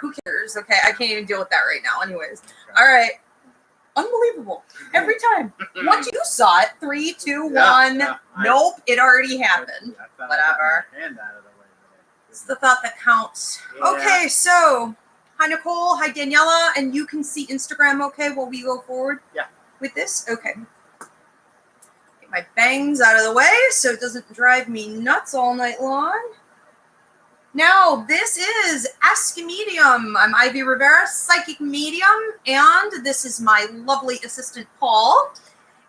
Who cares? Okay, I can't even deal with that right now. Anyways, all right. Unbelievable. Every time. Once you saw it, 3, 2, 1. Nope, it already happened. Whatever. It's the thought that counts. Yeah. Okay, so hi Nicole, hi Daniela, and you can see Instagram okay while we go forward with this? Okay. Get my bangs out of the way so it doesn't drive me nuts all night long. Now, this is Ask a Medium. I'm Ivy Rivera, psychic medium, and this is my lovely assistant, Paul.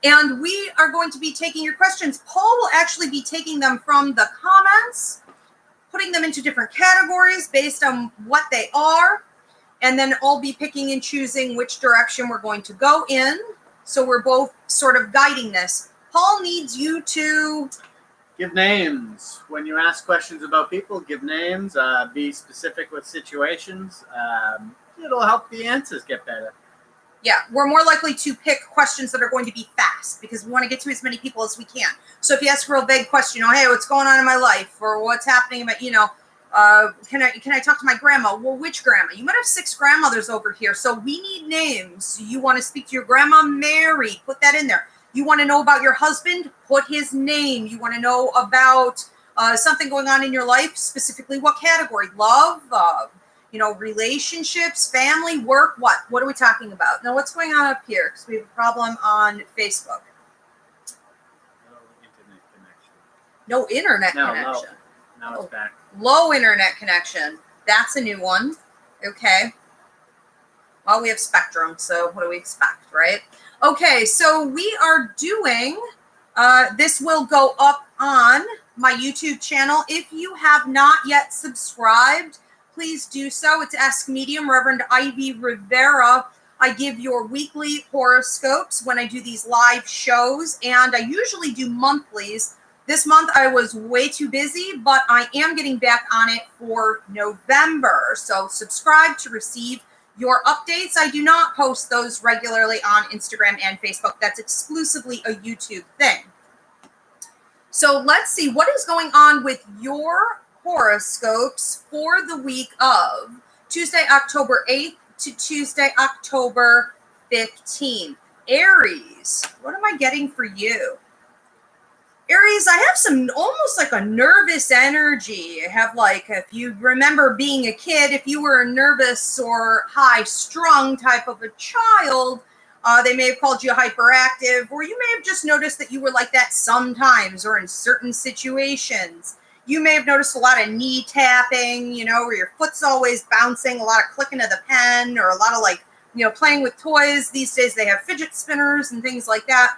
And we are going to be taking your questions. Paul will actually be taking them from the comments, putting them into different categories based on what they are, and then I'll be picking and choosing which direction we're going to go in. So we're both sort of guiding this. Paul needs you to... give names. When you ask questions about people, give names. Be specific with situations. It'll help the answers get better. Yeah, we're more likely to pick questions that are going to be fast because we want to get to as many people as we can. So if you ask a real vague question, hey, what's going on in my life, or what's happening about, can I talk to my grandma? Well, which grandma? You might have 6 grandmothers over here, so we need names. You want to speak to your grandma Mary? Put that in there. You want to know about your husband? Put his name. You want to know about something going on in your life, specifically what category? Love, relationships, family, work, what? What are we talking about? Now, what's going on up here? Because we have a problem on Facebook. No internet connection. No. Now it's back. Low internet connection. That's a new one. Okay. Well, we have Spectrum, so what do we expect, right? Okay, so we are doing, this will go up on my YouTube channel. If you have not yet subscribed, please do so. It's Ask Medium, Reverend Ivy Rivera. I give your weekly horoscopes when I do these live shows, and I usually do monthlies. This month I was way too busy, but I am getting back on it for November. So subscribe to receive your updates. I do not post those regularly on Instagram and Facebook. That's exclusively a YouTube thing. So let's see what is going on with your horoscopes for the week of Tuesday, October 8th to Tuesday, October 15th. Aries, what am I getting for you? Aries, I have some almost like a nervous energy. I have if you remember being a kid, if you were a nervous or high-strung type of a child, they may have called you hyperactive, or you may have just noticed that you were like that sometimes or in certain situations. You may have noticed a lot of knee tapping, where your foot's always bouncing, a lot of clicking of the pen, or a lot of playing with toys. These days they have fidget spinners and things like that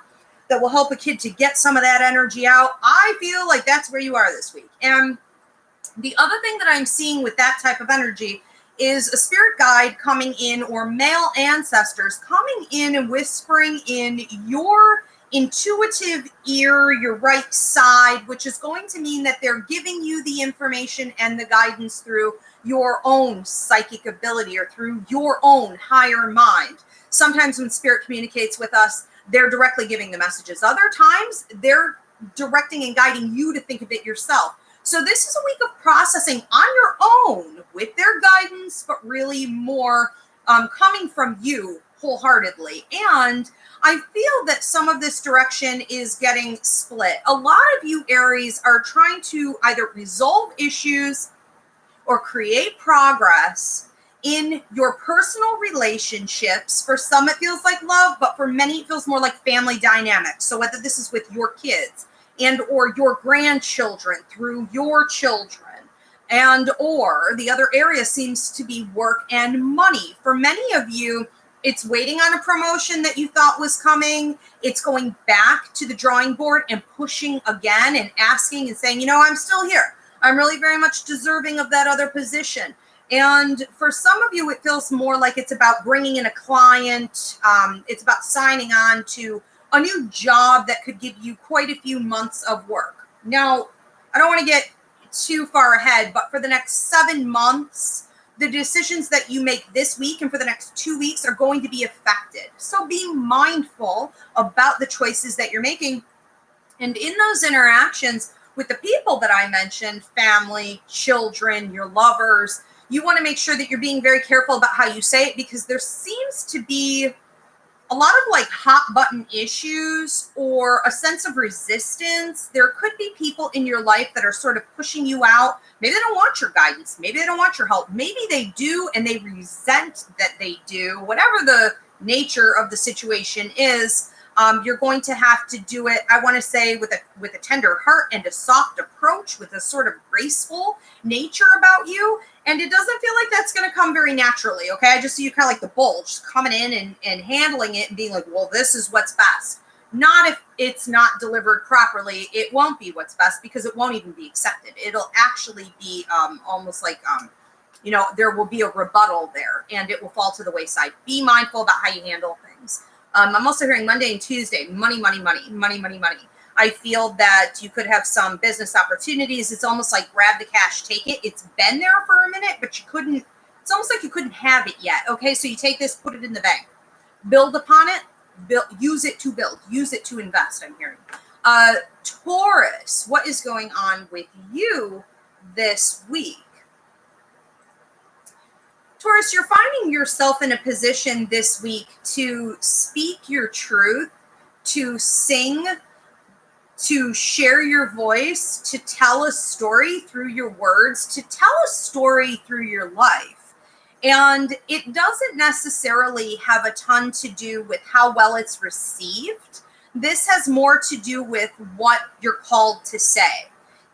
will help a kid to get some of that energy out. I feel like that's where you are this week. And the other thing that I'm seeing with that type of energy is a spirit guide coming in, or male ancestors coming in and whispering in your intuitive ear, your right side, which is going to mean that they're giving you the information and the guidance through your own psychic ability or through your own higher mind. Sometimes when spirit communicates with us, they're directly giving the messages. Other times, they're directing and guiding you to think of it yourself. So this is a week of processing on your own with their guidance, but really more coming from you wholeheartedly. And I feel that some of this direction is getting split. A lot of you Aries are trying to either resolve issues or create progress in your personal relationships. For some, it feels like love, but for many, it feels more like family dynamics. So whether this is with your kids and or your grandchildren through your children, and or the other area seems to be work and money. For many of you, it's waiting on a promotion that you thought was coming. It's going back to the drawing board and pushing again and asking and saying, I'm still here. I'm really very much deserving of that other position. And for some of you, it feels more like it's about bringing in a client. It's about signing on to a new job that could give you quite a few months of work. Now, I don't want to get too far ahead, but for the next 7 months, the decisions that you make this week and for the next 2 weeks are going to be affected. So be mindful about the choices that you're making. And in those interactions with the people that I mentioned, family, children, your lovers, You want to make sure that you're being very careful about how you say it, because there seems to be a lot of like hot button issues or a sense of resistance. There could be people in your life that are sort of pushing you out. Maybe they don't want your guidance. Maybe they don't want your help. Maybe they do and they resent that they do. Whatever the nature of the situation is, you're going to have to do it, I want to say, with a tender heart and a soft approach, with a sort of graceful nature about you. And it doesn't feel like that's going to come very naturally, okay? I just see you kind of like the bull, just coming in and handling it and being like, well, this is what's best. Not if it's not delivered properly. It won't be what's best, because it won't even be accepted. It'll actually be almost like, there will be a rebuttal there, and it will fall to the wayside. Be mindful about how you handle things. I'm also hearing Monday and Tuesday, money, money, money, money, money, money. I feel that you could have some business opportunities. It's almost like grab the cash, take it. It's been there for a minute, but it's almost like you couldn't have it yet. Okay, so you take this, put it in the bank, build upon it, use it to build, use it to invest, I'm hearing. Taurus, what is going on with you this week? Taurus, you're finding yourself in a position this week to speak your truth, to sing, to share your voice, to tell a story through your words, to tell a story through your life. And it doesn't necessarily have a ton to do with how well it's received. This has more to do with what you're called to say.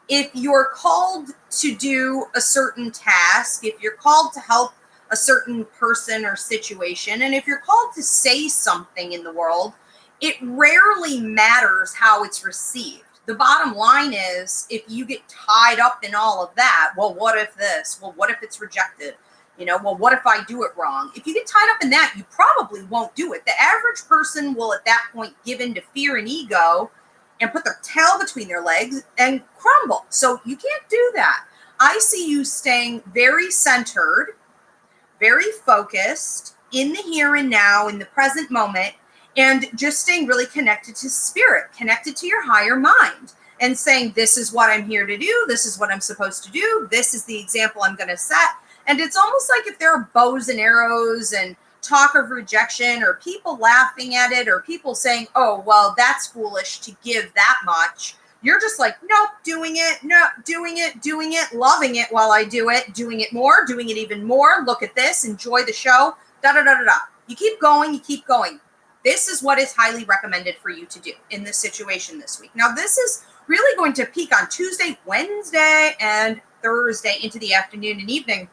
If you're called to do a certain task, if you're called to help a certain person or situation, and if you're called to say something in the world, it rarely matters how it's received. The bottom line is, if you get tied up in all of that, well, what if this? Well, what if it's rejected? Well, what if I do it wrong? If you get tied up in that, you probably won't do it. The average person will at that point give in to fear and ego and put their tail between their legs and crumble. So you can't do that. I see you staying very centered, very focused in the here and now, in the present moment, and just staying really connected to spirit, connected to your higher mind, and saying, this is what I'm here to do. This is what I'm supposed to do. This is the example I'm going to set. And it's almost like if there are bows and arrows and talk of rejection, or people laughing at it, or people saying, oh, well, that's foolish to give that much. You're just like, nope, doing it, loving it while I do it, doing it more, doing it even more. Look at this, enjoy the show, da-da-da-da-da. You keep going, you keep going. This is what is highly recommended for you to do in this situation this week. Now, this is really going to peak on Tuesday, Wednesday, and Thursday into the afternoon and evening.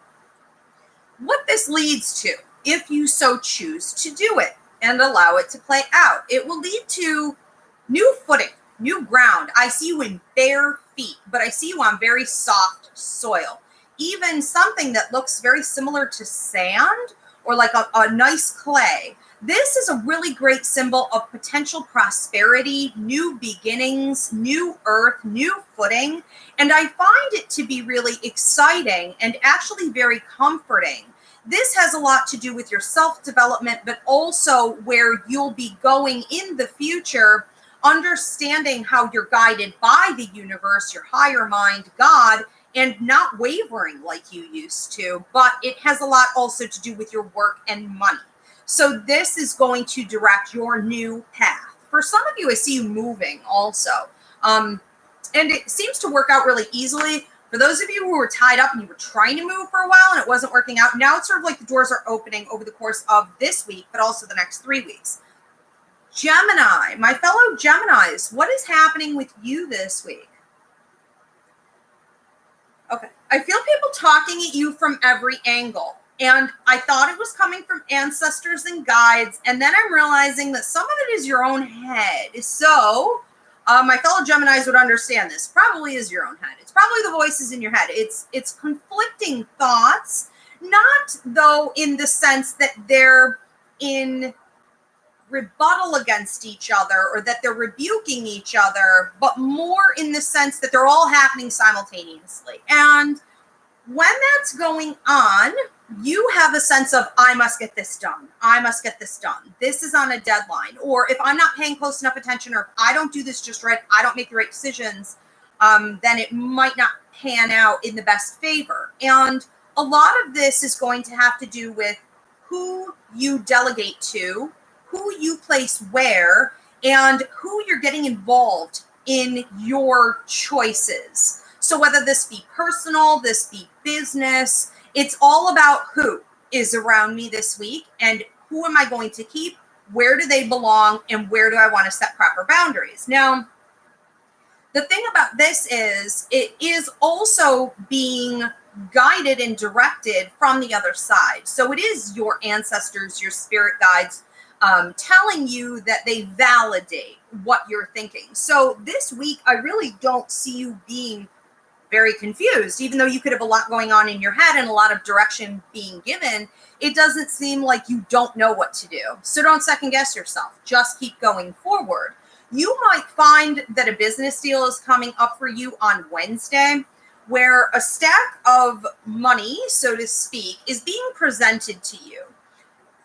What this leads to, if you so choose to do it and allow it to play out, it will lead to new footing, new ground. I see you in bare feet, but I see you on very soft soil. Even something that looks very similar to sand, or like a nice clay. This is a really great symbol of potential prosperity, new beginnings, new earth, new footing. And I find it to be really exciting and actually very comforting. This has a lot to do with your self-development, but also where you'll be going in the future, understanding how you're guided by the universe, your higher mind, God, and not wavering like you used to. But it has a lot also to do with your work and money. So this is going to direct your new path. For some of you, I see you moving also. And it seems to work out really easily. For those of you who were tied up and you were trying to move for a while and it wasn't working out, now it's sort of like the doors are opening over the course of this week, but also the next 3 weeks. Gemini, my fellow Geminis, what is happening with you this week? Okay, I feel people talking at you from every angle. And I thought it was coming from ancestors and guides. And then I'm realizing that some of it is your own head. So my fellow Geminis would understand this. Probably is your own head. It's probably the voices in your head. It's conflicting thoughts, not though in the sense that they're in rebuttal against each other or that they're rebuking each other, but more in the sense that they're all happening simultaneously. And when that's going on, you have a sense of, I must get this done. I must get this done. This is on a deadline. Or if I'm not paying close enough attention, or if I don't do this just right, I don't make the right decisions, then it might not pan out in the best favor. And a lot of this is going to have to do with who you delegate to, who you place where, and who you're getting involved in your choices. So whether this be personal, this be business, it's all about who is around me this week and who am I going to keep, where do they belong, and where do I want to set proper boundaries. Now, the thing about this is it is also being guided and directed from the other side. So it is your ancestors, your spirit guides, telling you that they validate what you're thinking. So this week, I really don't see you being very confused, even though you could have a lot going on in your head and a lot of direction being given. It doesn't seem like you don't know what to do. So don't second guess yourself. Just keep going forward. You might find that a business deal is coming up for you on Wednesday, where a stack of money, so to speak, is being presented to you.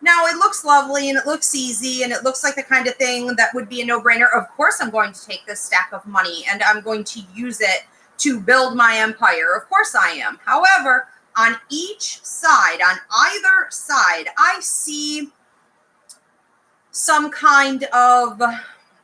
Now, it looks lovely and it looks easy and it looks like the kind of thing that would be a no-brainer. Of course, I'm going to take this stack of money and I'm going to use it to build my empire. Of course I am. However, on each side, on either side, I see some kind of,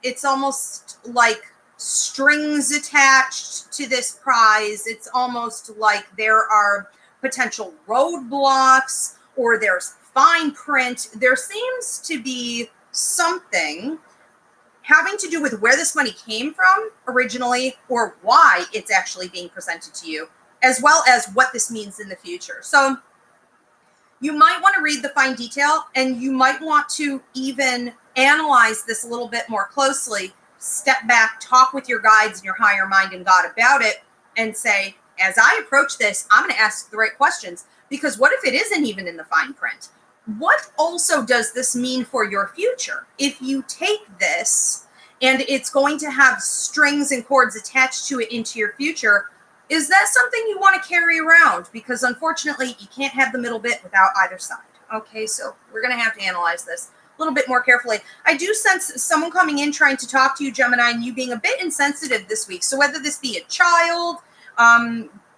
it's almost like strings attached to this prize. It's almost like there are potential roadblocks or there's fine print. There seems to be something having to do with where this money came from originally or why it's actually being presented to you, as well as what this means in the future. So you might want to read the fine detail and you might want to even analyze this a little bit more closely, step back, talk with your guides and your higher mind and God about it and say, as I approach this, I'm going to ask the right questions, because what if it isn't even in the fine print? What also does this mean for your future? If you take this and it's going to have strings and cords attached to it into your future, is that something you want to carry around? Because unfortunately, you can't have the middle bit without either side. Okay, so we're going to have to analyze this a little bit more carefully. I do sense someone coming in trying to talk to you, Gemini, and you being a bit insensitive this week. So whether this be a child,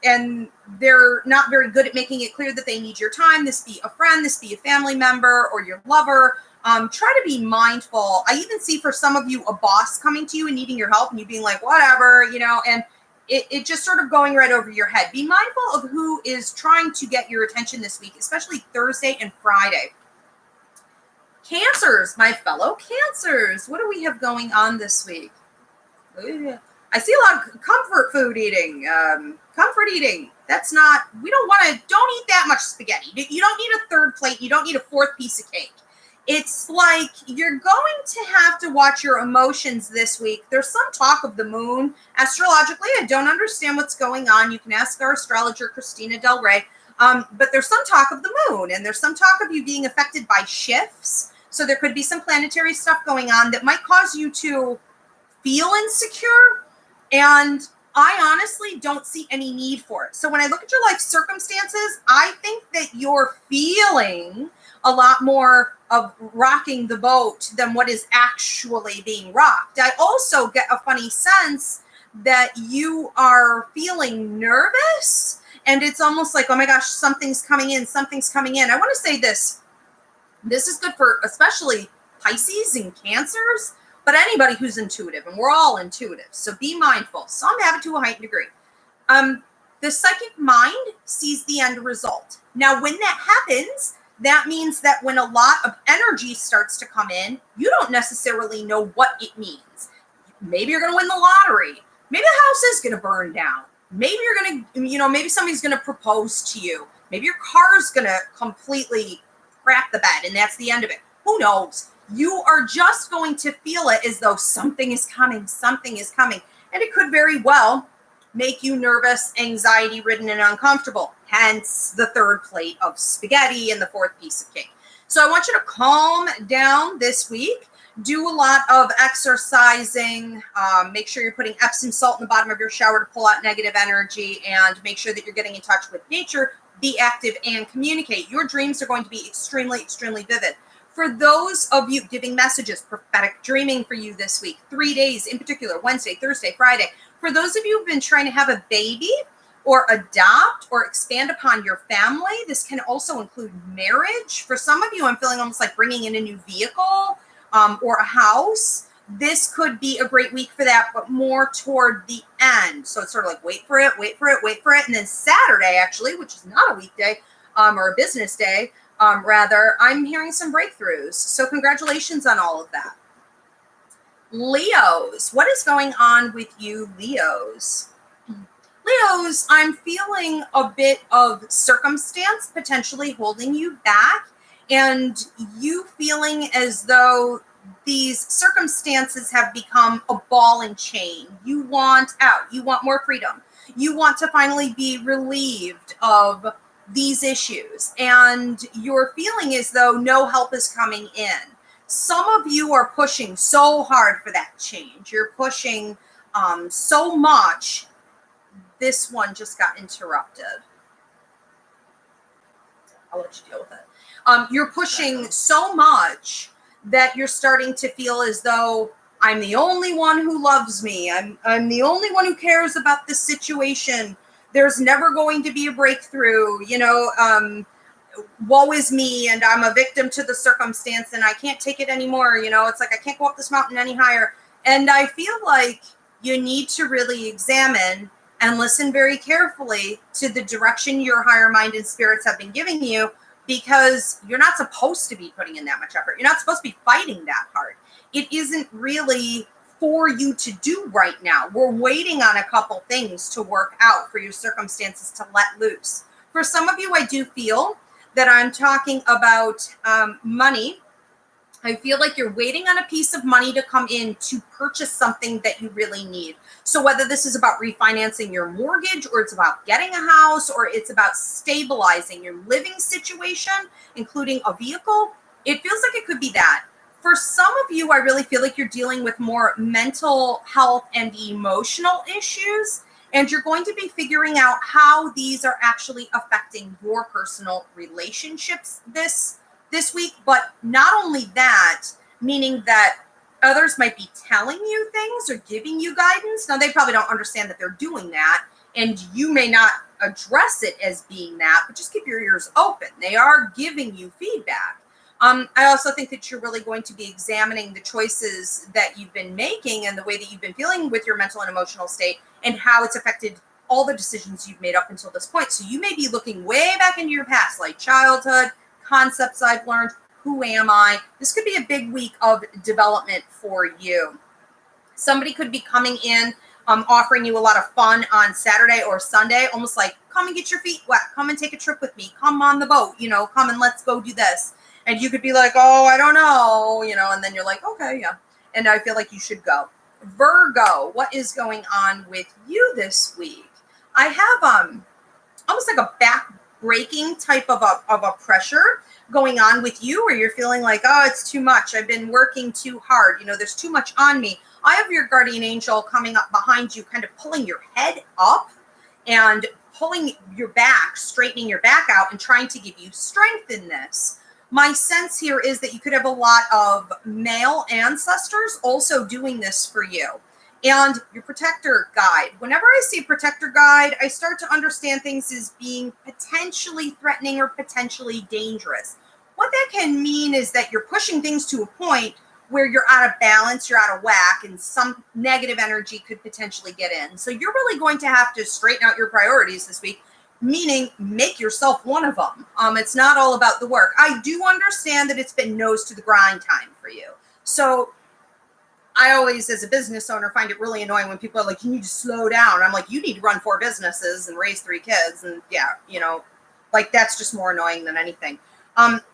and they're not very good at making it clear that they need your time, this be a friend, this be a family member or your lover, try to be mindful. I even see for some of you a boss coming to you and needing your help and you being like, whatever, and it just sort of going right over your head. Be mindful of who is trying to get your attention this week, especially Thursday and Friday. Cancers, my fellow Cancers, what do we have going on this week? I see a lot of comfort food eating. Comfort eating. Don't eat that much spaghetti. You don't need a third plate. You don't need a fourth piece of cake. It's like you're going to have to watch your emotions this week. There's some talk of the moon. Astrologically, I don't understand what's going on. You can ask our astrologer, Christina Del Rey. But there's some talk of the moon, and there's some talk of you being affected by shifts. So there could be some planetary stuff going on that might cause you to feel insecure. And I honestly don't see any need for it. So when I look at your life circumstances, I think that you're feeling a lot more of rocking the boat than what is actually being rocked. I also get a funny sense that you are feeling nervous, and it's almost like, oh my gosh, something's coming in. I want to say this. This is good for especially Pisces and Cancers, but anybody who's intuitive, and we're all intuitive, so be mindful. Some have it to a heightened degree. The psychic mind sees the end result. Now, when that happens, that means that when a lot of energy starts to come in, you don't necessarily know what it means. Maybe you're going to win the lottery. Maybe the house is going to burn down. Maybe you're going to, maybe somebody's going to propose to you. Maybe your car's going to completely crap the bed, and that's the end of it. Who knows? You are just going to feel it as though something is coming. And it could very well make you nervous, anxiety-ridden, and uncomfortable. Hence the third plate of spaghetti and the fourth piece of cake. So I want you to calm down this week. Do a lot of exercising. Make sure you're putting Epsom salt in the bottom of your shower to pull out negative energy, and make sure that you're getting in touch with nature. Be active and communicate. Your dreams are going to be extremely, extremely vivid. For those of you giving messages, prophetic dreaming for you this week, 3 days in particular, Wednesday, Thursday, Friday. For those of you who've been trying to have a baby, or adopt or expand upon your family. This can also include marriage. For some of you, I'm feeling almost like bringing in a new vehicle or a house. This could be a great week for that, but more toward the end. So it's sort of like wait for it, wait for it, wait for it. And then Saturday, actually, which is not a weekday or a business day, rather, I'm hearing some breakthroughs. So congratulations on all of that. Leos, what is going on with you, Leos? Leos, I'm feeling a bit of circumstance potentially holding you back, and you feeling as though these circumstances have become a ball and chain. You want out. You want more freedom. You want to finally be relieved of these issues, and you're feeling as though no help is coming in. Some of you are pushing so hard for that change. You're pushing so much. This one just got interrupted. I'll let you deal with it. You're pushing so much that you're starting to feel as though I'm the only one who loves me. I'm the only one who cares about this situation. There's never going to be a breakthrough. Woe is me, and I'm a victim to the circumstance, and I can't take it anymore. It's like I can't go up this mountain any higher. And I feel like you need to really examine and listen very carefully to the direction your higher mind and spirits have been giving you, because you're not supposed to be putting in that much effort. You're not supposed to be fighting that hard. It isn't really for you to do right now. We're waiting on a couple things to work out for your circumstances to let loose. For some of you, I do feel that I'm talking about money. I feel like you're waiting on a piece of money to come in to purchase something that you really need. So whether this is about refinancing your mortgage, or it's about getting a house, or it's about stabilizing your living situation, including a vehicle, it feels like it could be that. For some of you, I really feel like you're dealing with more mental health and emotional issues, and you're going to be figuring out how these are actually affecting your personal relationships this week. But not only that, meaning that others might be telling you things or giving you guidance. Now, they probably don't understand that they're doing that, and you may not address it as being that, but just keep your ears open. They are giving you feedback. I also think that you're really going to be examining the choices that you've been making and the way that you've been feeling with your mental and emotional state, and how it's affected all the decisions you've made up until this point. So you may be looking way back into your past, like childhood, concepts I've learned, who am I? This could be a big week of development for you. Somebody could be coming in, offering you a lot of fun on Saturday or Sunday, almost like, come and get your feet wet, come and take a trip with me, come on the boat, come and let's go do this. And you could be like, oh, I don't know, and then you're like, okay, yeah. And I feel like you should go. Virgo, what is going on with you this week? I have almost like a back-breaking type of a pressure going on with you, where you're feeling like, oh, it's too much. I've been working too hard. There's too much on me. I have your guardian angel coming up behind you, kind of pulling your head up and pulling your back, straightening your back out, and trying to give you strength in this. My sense here is that you could have a lot of male ancestors also doing this for you. And your protector guide. Whenever I see protector guide, I start to understand things as being potentially threatening or potentially dangerous. What that can mean is that you're pushing things to a point where you're out of balance, you're out of whack, and some negative energy could potentially get in. So you're really going to have to straighten out your priorities this week, meaning make yourself one of them. It's not all about the work. I do understand that it's been nose to the grind time for you. So I always, as a business owner, find it really annoying when people are like, you need to slow down. I'm like, you need to run 4 businesses and raise 3 kids. And yeah, like that's just more annoying than anything.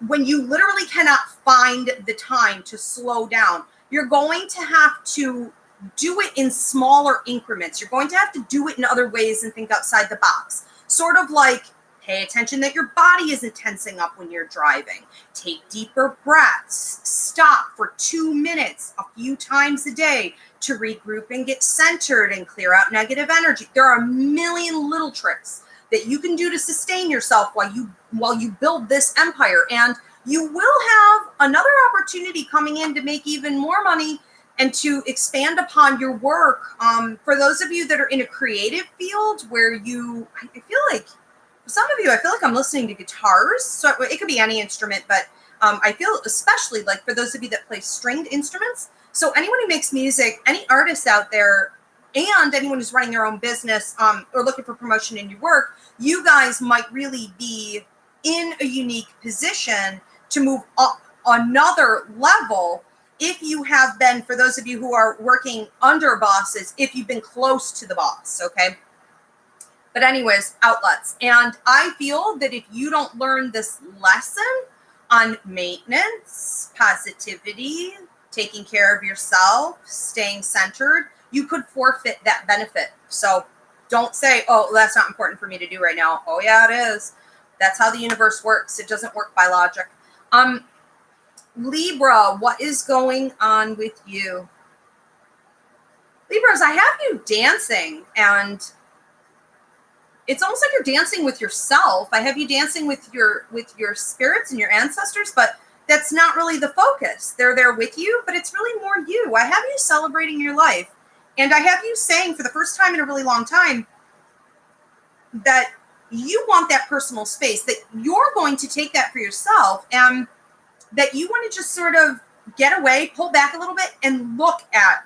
When you literally cannot find the time to slow down, you're going to have to do it in smaller increments. You're going to have to do it in other ways and think outside the box. Sort of like, pay attention that your body isn't tensing up when you're driving. Take deeper breaths. Stop for 2 minutes a few times a day to regroup and get centered and clear out negative energy. There are a million little tricks that you can do to sustain yourself while you build this empire. And you will have another opportunity coming in to make even more money and to expand upon your work. For those of you that are in a creative field where I feel like, for some of you, I feel like I'm listening to guitars. So it could be any instrument, but I feel especially like for those of you that play stringed instruments. So anyone who makes music, any artists out there, and anyone who's running their own business or looking for promotion in your work, you guys might really be in a unique position to move up another level if you have been, for those of you who are working under bosses, if you've been close to the boss, okay? But anyways, outlets. And I feel that if you don't learn this lesson on maintenance, positivity, taking care of yourself, staying centered, you could forfeit that benefit. So don't say, oh, that's not important for me to do right now. Oh, yeah, it is. That's how the universe works. It doesn't work by logic. Libra, what is going on with you? Libras, I have you dancing, and it's almost like you're dancing with yourself. I have you dancing with your spirits and your ancestors, but that's not really the focus. They're there with you, but it's really more you. I have you celebrating your life. And I have you saying for the first time in a really long time that you want that personal space, that you're going to take that for yourself, and that you want to just sort of get away, pull back a little bit, and look at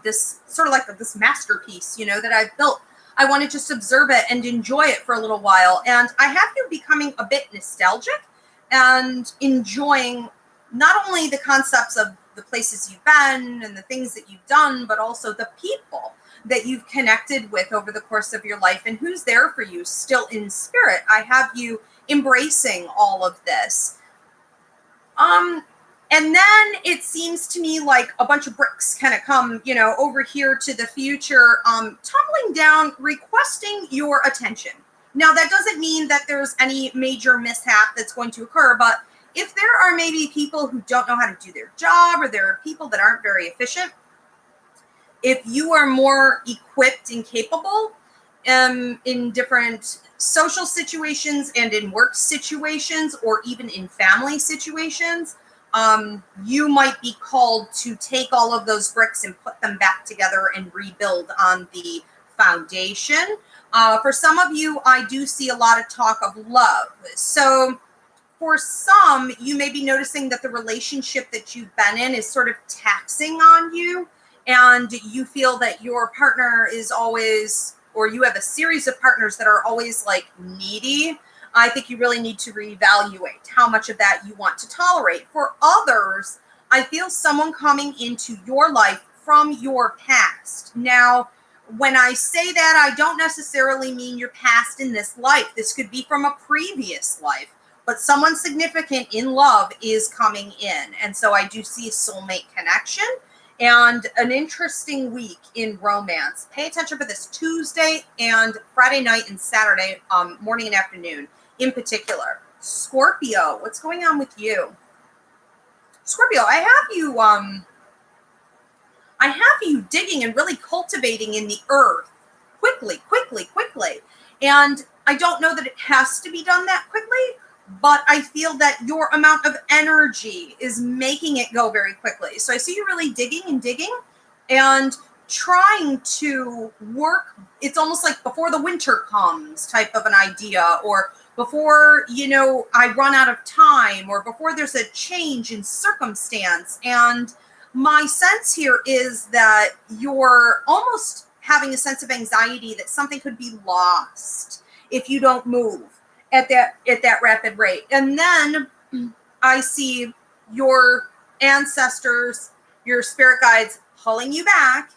this sort of like this masterpiece, that I've built. I want to just observe it and enjoy it for a little while. And I have you becoming a bit nostalgic and enjoying not only the concepts of the places you've been and the things that you've done, but also the people that you've connected with over the course of your life and who's there for you still in spirit. I have you embracing all of this. And then it seems to me like a bunch of bricks kind of come, over here to the future, tumbling down, requesting your attention. Now, that doesn't mean that there's any major mishap that's going to occur, but if there are maybe people who don't know how to do their job, or there are people that aren't very efficient, if you are more equipped and capable in different social situations and in work situations, or even in family situations, you might be called to take all of those bricks and put them back together and rebuild on the foundation. For some of you, I do see a lot of talk of love. So for some, you may be noticing that the relationship that you've been in is sort of taxing on you, and you feel that your partner is always, or you have a series of partners that are always like needy. I think you really need to reevaluate how much of that you want to tolerate. For others, I feel someone coming into your life from your past. Now, when I say that, I don't necessarily mean your past in this life. This could be from a previous life, but someone significant in love is coming in. And so I do see a soulmate connection and an interesting week in romance. Pay attention for this Tuesday and Friday night and Saturday morning and afternoon in particular. Scorpio, what's going on with you? Scorpio, I have you digging and really cultivating in the earth quickly. And I don't know that it has to be done that quickly, but I feel that your amount of energy is making it go very quickly. So I see you really digging and trying to work. It's almost like before the winter comes type of an idea, or before, I run out of time, or before there's a change in circumstance. And my sense here is that you're almost having a sense of anxiety that something could be lost if you don't move at that rapid rate. And then I see your ancestors, your spirit guides pulling you back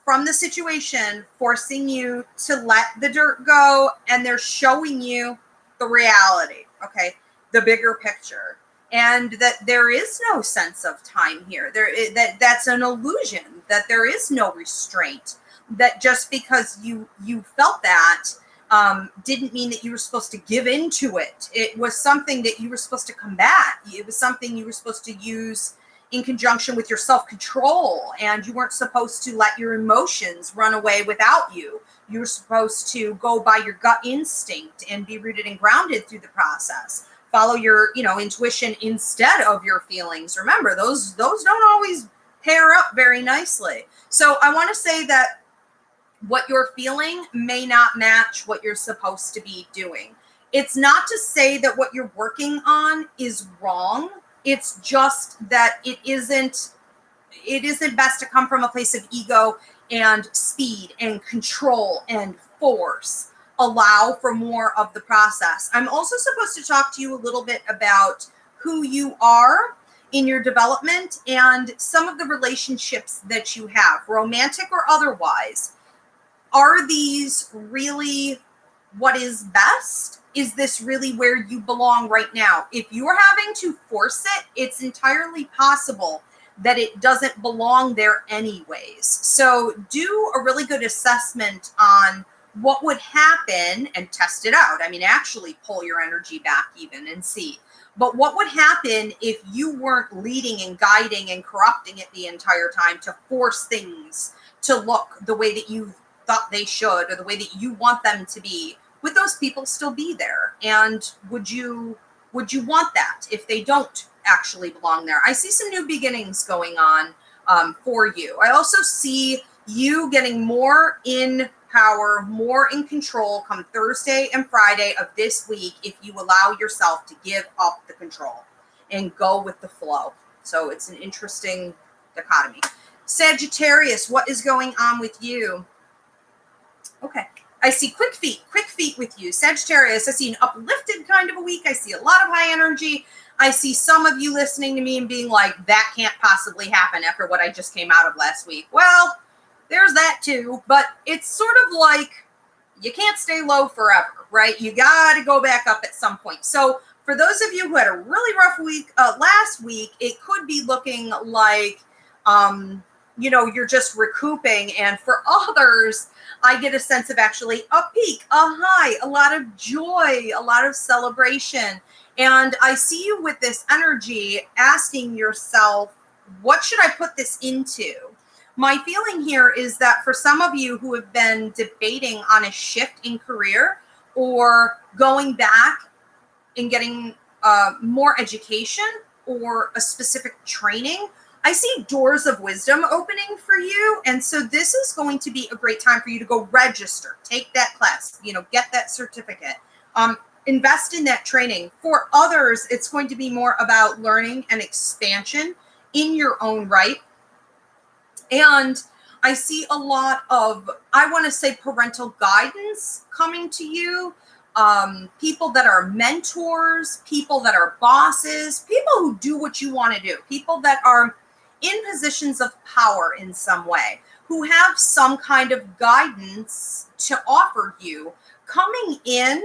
from the situation, forcing you to let the dirt go, and they're showing you the reality, okay, the bigger picture, and that there is no sense of time here. That's an illusion, that there is no restraint, that just because you felt that didn't mean that you were supposed to give into it. It was something that you were supposed to combat. It was something you were supposed to use in conjunction with your self-control, and you weren't supposed to let your emotions run away without you. You were supposed to go by your gut instinct and be rooted and grounded through the process. Follow your, intuition instead of your feelings. Remember, those don't always pair up very nicely. So I want to say that what you're feeling may not match what you're supposed to be doing. It's not to say that what you're working on is wrong. It's just that it isn't best to come from a place of ego and speed and control and force. Allow for more of the process. I'm also supposed to talk to you a little bit about who you are in your development and some of the relationships that you have, romantic or otherwise. Are these really what is best? Is this really where you belong right now? If you're having to force it, it's entirely possible that it doesn't belong there anyways. So do a really good assessment on what would happen and test it out. I mean, actually pull your energy back even and see. But what would happen if you weren't leading and guiding and corrupting it the entire time to force things to look the way that you thought they should or the way that you want them to be? Would those people still be there? And would you want that if they don't actually belong there? I see some new beginnings going on for you. I also see you getting more in power, more in control come Thursday and Friday of this week if you allow yourself to give up the control and go with the flow. So it's an interesting dichotomy. Sagittarius, what is going on with you? Okay. I see quick feet with you. Sagittarius, I see an uplifted kind of a week. I see a lot of high energy. I see some of you listening to me and being like, that can't possibly happen after what I just came out of last week. Well, there's that too, but it's sort of like you can't stay low forever, right? You got to go back up at some point. So for those of you who had a really rough week last week, it could be looking like, you're just recouping. And for others, I get a sense of actually a peak, a high, a lot of joy, a lot of celebration. And I see you with this energy asking yourself, what should I put this into? My feeling here is that for some of you who have been debating on a shift in career or going back and getting more education or a specific training, I see doors of wisdom opening for you. And so this is going to be a great time for you to go register, take that class, get that certificate, invest in that training. For others, it's going to be more about learning and expansion in your own right. And I see a lot of, I want to say, parental guidance coming to you. People that are mentors, people that are bosses, people who do what you want to do, people that are in positions of power in some way, who have some kind of guidance to offer you, coming in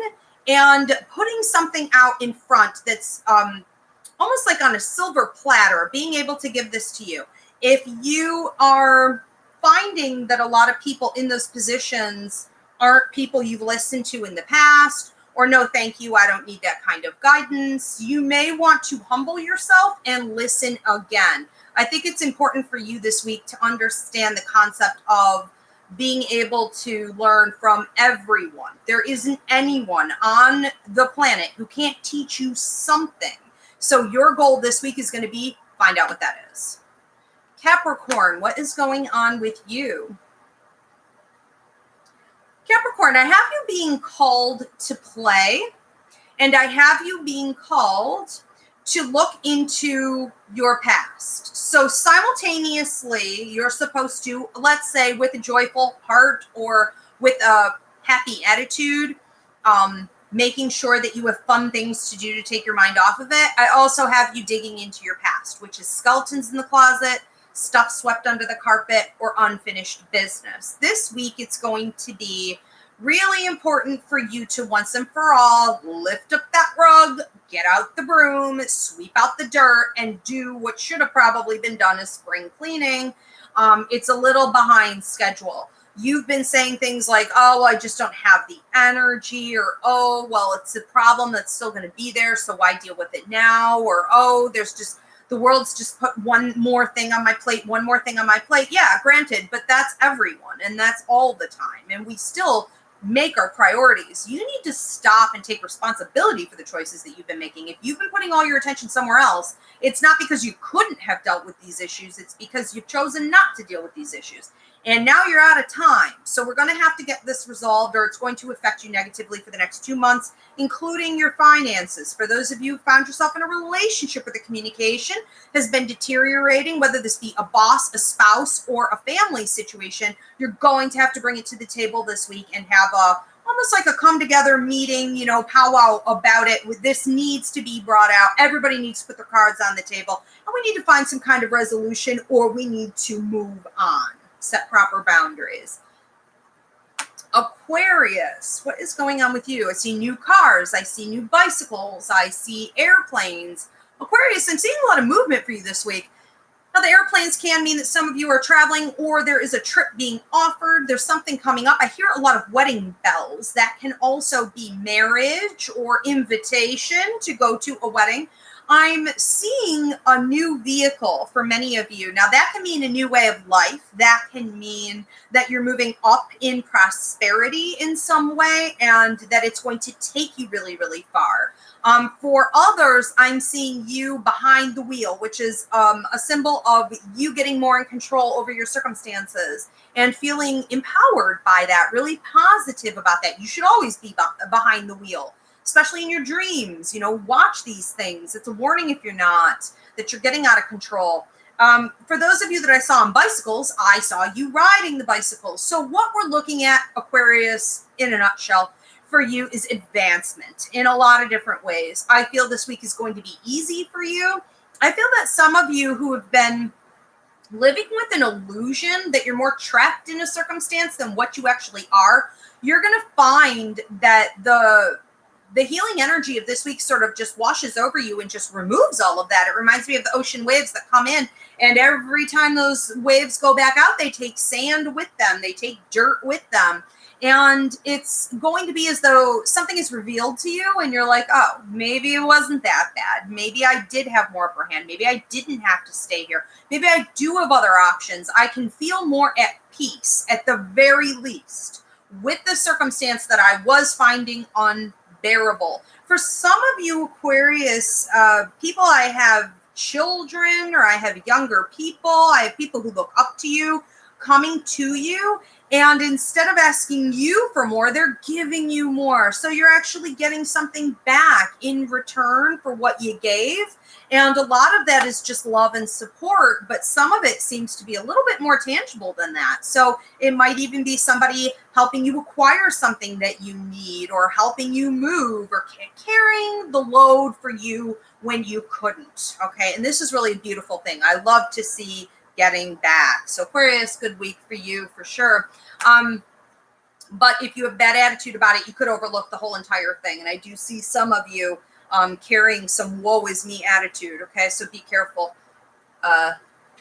and putting something out in front that's almost like on a silver platter, being able to give this to you. If you are finding that a lot of people in those positions aren't people you've listened to in the past, or no, thank you, I don't need that kind of guidance, you may want to humble yourself and listen again. I think it's important for you this week to understand the concept of being able to learn from everyone. There isn't anyone on the planet who can't teach you something. So your goal this week is going to be find out what that is. Capricorn, what is going on with you? Capricorn, I have you being called to play, and I have you being called to look into your past. So simultaneously, you're supposed to, let's say, with a joyful heart or with a happy attitude, making sure that you have fun things to do to take your mind off of it. I also have you digging into your past, which is skeletons in the closet, stuff swept under the carpet, or unfinished business. This week, it's going to be really important for you to once and for all lift up that rug, get out the broom, sweep out the dirt, and do what should have probably been done as spring cleaning. It's a little behind schedule. You've been saying things like, oh, I just don't have the energy, or, oh, well, it's a problem that's still going to be there, so why deal with it now? Or, oh, the world's just put one more thing on my plate. Yeah, granted, but that's everyone, and that's all the time. And we still make our priorities. You need to stop and take responsibility for the choices that you've been making. If you've been putting all your attention somewhere else It's not because you couldn't have dealt with these issues. It's because you've chosen not to deal with these issues. And now you're out of time. So we're going to have to get this resolved, or it's going to affect you negatively for the next 2 months, including your finances. For those of you who found yourself in a relationship where the communication has been deteriorating, whether this be a boss, a spouse, or a family situation, you're going to have to bring it to the table this week and have almost like a come together meeting, powwow about it. This needs to be brought out. Everybody needs to put their cards on the table, and we need to find some kind of resolution, or we need to move on. Set proper boundaries. Aquarius, what is going on with you? I see new cars. I see new bicycles. I see airplanes. Aquarius, I'm seeing a lot of movement for you this week. Now, the airplanes can mean that some of you are traveling, or there is a trip being offered. There's something coming up. I hear a lot of wedding bells. That can also be marriage or invitation to go to a wedding. I'm seeing a new vehicle for many of you. Now, that can mean a new way of life. That can mean that you're moving up in prosperity in some way, and that it's going to take you really, really far. For others, I'm seeing you behind the wheel, which is a symbol of you getting more in control over your circumstances and feeling empowered by that, really positive about that. You should always be behind the wheel, especially in your dreams. Watch these things. It's a warning if you're not, that you're getting out of control. For those of you that I saw on bicycles, I saw you riding the bicycles. So what we're looking at, Aquarius, in a nutshell, for you is advancement in a lot of different ways. I feel this week is going to be easy for you. I feel that some of you who have been living with an illusion that you're more trapped in a circumstance than what you actually are, you're going to find that the healing energy of this week sort of just washes over you and just removes all of that. It reminds me of the ocean waves that come in, and every time those waves go back out, they take sand with them. They take dirt with them. And it's going to be as though something is revealed to you and you're like, oh, maybe it wasn't that bad. Maybe I did have more upper hand. Maybe I didn't have to stay here. Maybe I do have other options. I can feel more at peace, at the very least, with the circumstance that I was finding unbearable. For some of you Aquarius people, I have children, or I have younger people. I have people who look up to you, coming to you, and instead of asking you for more, they're giving you more. So you're actually getting something back in return for what you gave. And a lot of that is just love and support, but some of it seems to be a little bit more tangible than that. So it might even be somebody helping you acquire something that you need, or helping you move, or carrying the load for you when you couldn't. Okay. And this is really a beautiful thing. I love to see getting back. So Aquarius, good week for you for sure. But if you have bad attitude about it, you could overlook the whole entire thing. And I do see some of you carrying some woe is me attitude. Okay, so be careful.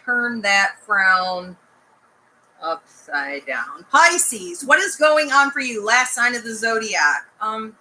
Turn that frown upside down. Pisces, what is going on for you? Last sign of the zodiac. Okay.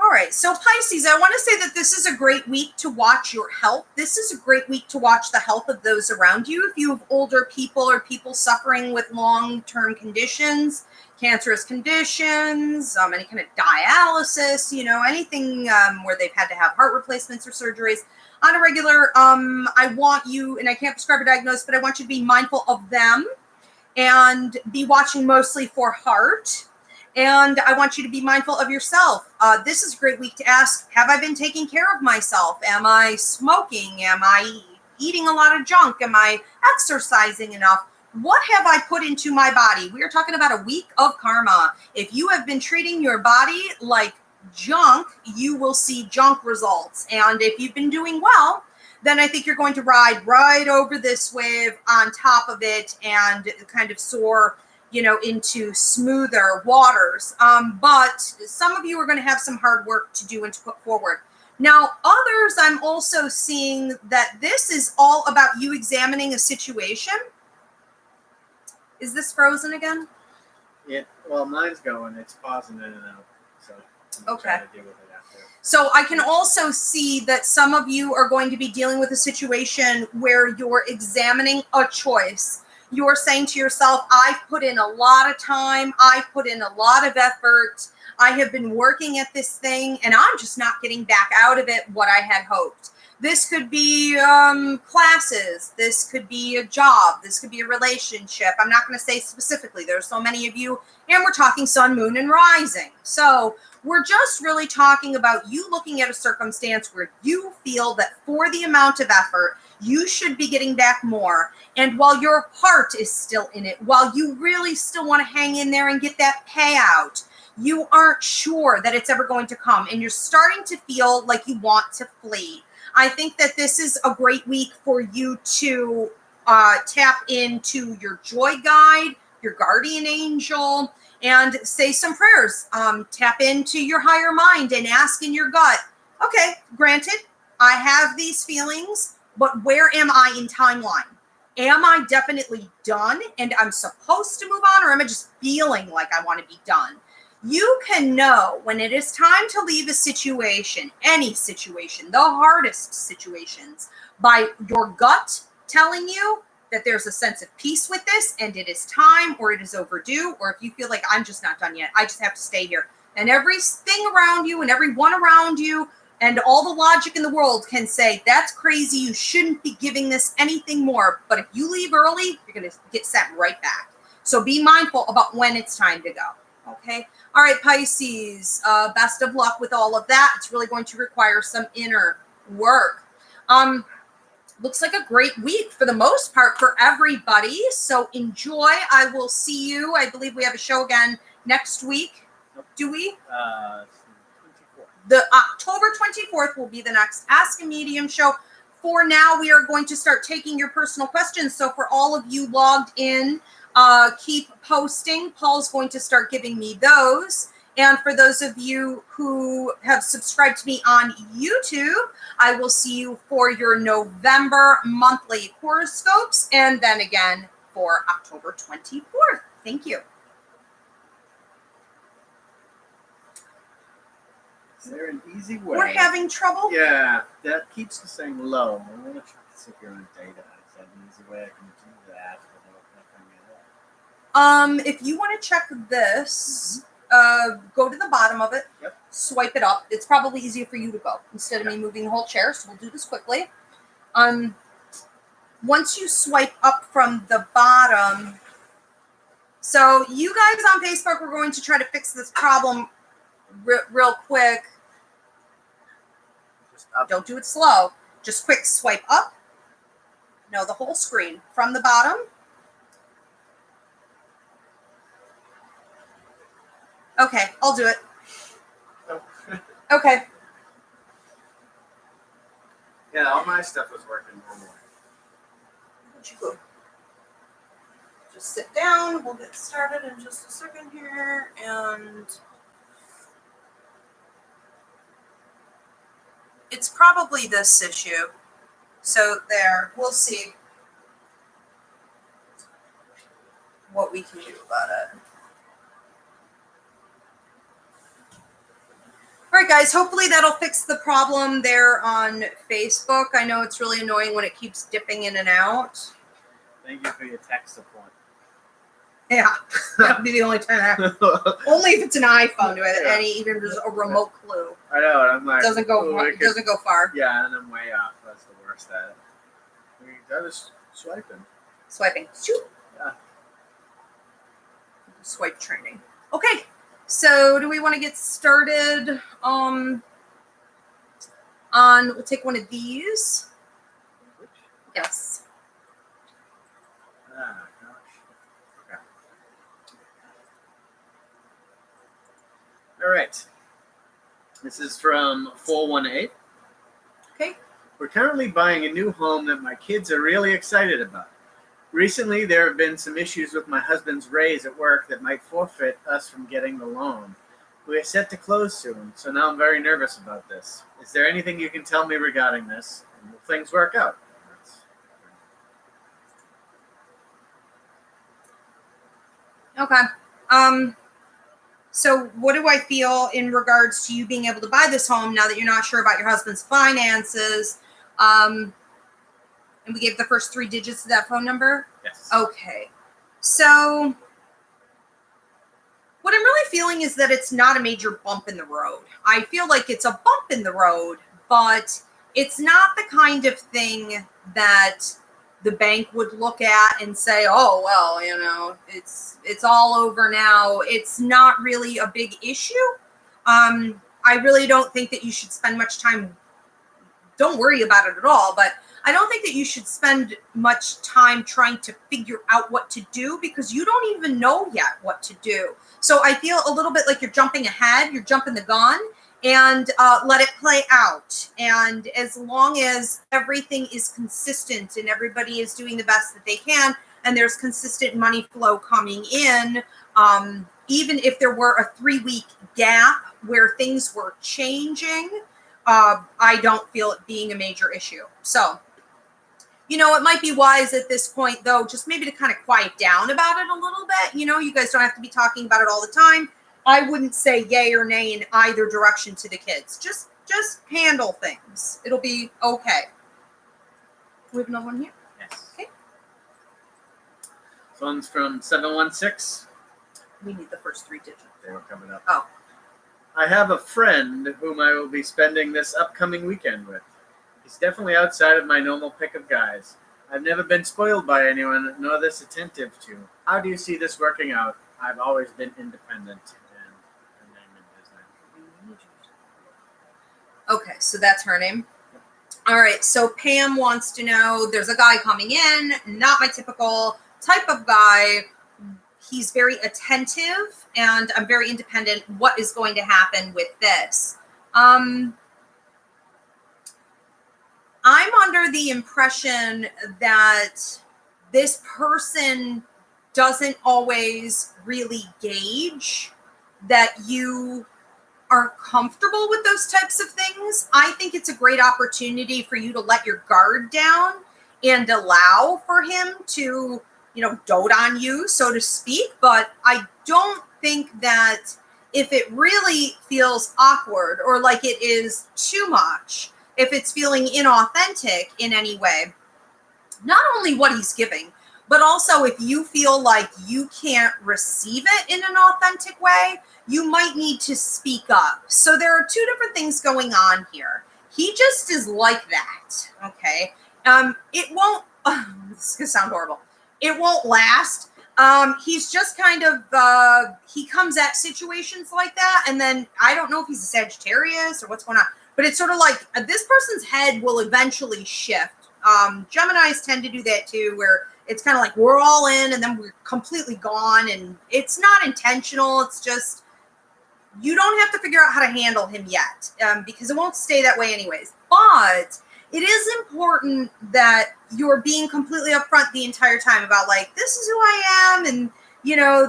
All right, so Pisces, I want to say that this is a great week to watch your health. This is a great week to watch the health of those around you. If you have older people or people suffering with long-term conditions, cancerous conditions, any kind of dialysis, anything where they've had to have heart replacements or surgeries on a regular, I want you, and I can't prescribe a diagnosis, but I want you to be mindful of them and be watching mostly for heart. And I want you to be mindful of yourself. This is a great week to ask, have I been taking care of myself? Am I smoking? Am I eating a lot of junk? Am I exercising enough? What have I put into my body? We are talking about a week of karma. If you have been treating your body like junk, you will see junk results. And if you've been doing well, then I think you're going to ride right over this wave on top of it and kind of soar, into smoother waters. But some of you are going to have some hard work to do and to put forward. Now, others, I'm also seeing that this is all about you examining a situation. Is this frozen again? Yeah, well, mine's going. It's pausing in and out. So I'm okay. trying to deal with it after. So I can also see that some of you are going to be dealing with a situation where you're examining a choice. You're saying to yourself, I've put in a lot of time. I've put in a lot of effort. I have been working at this thing and I'm just not getting back out of it what I had hoped. This could be classes. This could be a job. This could be a relationship. I'm not going to say specifically. There's so many of you, and we're talking sun, moon, and rising. So we're just really talking about you looking at a circumstance where you feel that for the amount of effort, you should be getting back more. And while your heart is still in it, while you really still want to hang in there and get that payout, you aren't sure that it's ever going to come. And you're starting to feel like you want to flee. I think that this is a great week for you to tap into your joy guide, your guardian angel, and say some prayers. Tap into your higher mind and ask in your gut, okay, granted, I have these feelings, but where am I in timeline? Am I definitely done and I'm supposed to move on, or am I just feeling like I want to be done? You can know when it is time to leave a situation, any situation, the hardest situations, by your gut telling you that there's a sense of peace with this and it is time, or it is overdue, or if you feel like I'm just not done yet, I just have to stay here. And everything around you and everyone around you and all the logic in the world can say, that's crazy, you shouldn't be giving this anything more. But if you leave early, you're going to get sent right back. So be mindful about when it's time to go. Okay. All right, Pisces, best of luck with all of that. It's really going to require some inner work. Looks like a great week for the most part for everybody. So enjoy. I will see you. I believe we have a show again next week. Do we? 24th. The October 24th will be the next Ask a Medium show. For now, we are going to start taking your personal questions. So for all of you logged in, keep posting. Paul's going to start giving me those. And for those of you who have subscribed to me on YouTube, I will see you for your November monthly horoscopes and then again for October 24th. Thank you. Is there an easy way? We're having trouble? Yeah, that keeps us saying low. I want to try to see if you're on data. Is that an easy way I can do that? If you want to check this, go to the bottom of it, Yep. Swipe it up. It's probably easier for you to go instead of me moving the whole chair, so we'll do this quickly. Once you swipe up from the bottom, so you guys on Facebook, we're going to try to fix this problem real quick. Just up. Don't do it slow. Just quick swipe up. No, the whole screen from the bottom. Okay, I'll do it. Oh. Okay. Yeah, all my stuff was working normally. Just sit down. We'll get started in just a second here. And it's probably this issue. So there, we'll see what we can do about it. All right, guys, hopefully that'll fix the problem there on Facebook. I know it's really annoying when it keeps dipping in and out. Thank you for your tech support. Yeah, that'd be the only time. Only if it's an iPhone with Yeah. any even just a remote clue. I know, and I'm like, Doesn't go it doesn't go far. Yeah, and I'm way off. That's the worst at it. That was swiping. Swiping. Shoot. Yeah. Swipe training. Okay. So do we want to get started on we'll take one of these. Which? Yes. Ah, gosh. Okay. All right. This is from 418. Okay. We're currently buying a new home that my kids are really excited about. Recently, there have been some issues with my husband's raise at work that might forfeit us from getting the loan. We are set to close soon, so now I'm very nervous about this. Is there anything you can tell me regarding this? And will things work out? Okay. So what do I feel in regards to you being able to buy this home now that you're not sure about your husband's finances? And we gave the first 3 digits of that phone number. Yes. Okay. So what I'm really feeling is that it's not a major bump in the road. I feel like it's a bump in the road, but it's not the kind of thing that the bank would look at and say, "Oh, well, it's all over now." It's not really a big issue. I really don't think that you should spend much time. Don't worry about it at all, but I don't think that you should spend much time trying to figure out what to do because you don't even know yet what to do. So I feel a little bit like you're jumping ahead, you're jumping the gun, and let it play out. And as long as everything is consistent and everybody is doing the best that they can, and there's consistent money flow coming in, even if there were a 3-week gap where things were changing, I don't feel it being a major issue. So, it might be wise at this point, though, just maybe to kind of quiet down about it a little bit. You guys don't have to be talking about it all the time. I wouldn't say yay or nay in either direction to the kids. Just handle things. It'll be okay. We have another one here. Yes. Okay. This one's from 716. We need the first 3 digits. They were coming up. Oh. I have a friend whom I will be spending this upcoming weekend with. He's definitely outside of my normal pick of guys. I've never been spoiled by anyone, nor this attentive to. How do you see this working out? I've always been independent. And her name is Okay, so that's her name. All right, so Pam wants to know, there's a guy coming in, not my typical type of guy. He's very attentive, and I'm very independent. What is going to happen with this? I'm under the impression that this person doesn't always really gauge that you are comfortable with those types of things. I think it's a great opportunity for you to let your guard down and allow for him to dote on you, so to speak. But I don't think that if it really feels awkward or like it is too much, if it's feeling inauthentic in any way, not only what he's giving, but also if you feel like you can't receive it in an authentic way, you might need to speak up. So there are 2 different things going on here. He just is like that, okay? It won't, this is gonna sound horrible. It won't last. He's just kind of, he comes at situations like that, and then I don't know if he's a Sagittarius or what's going on, but it's sort of like this person's head will eventually shift. Geminis tend to do that too, where it's kind of like we're all in and then we're completely gone, and it's not intentional. It's just, you don't have to figure out how to handle him yet, because it won't stay that way anyways. But it is important that you're being completely upfront the entire time about like, this is who I am, and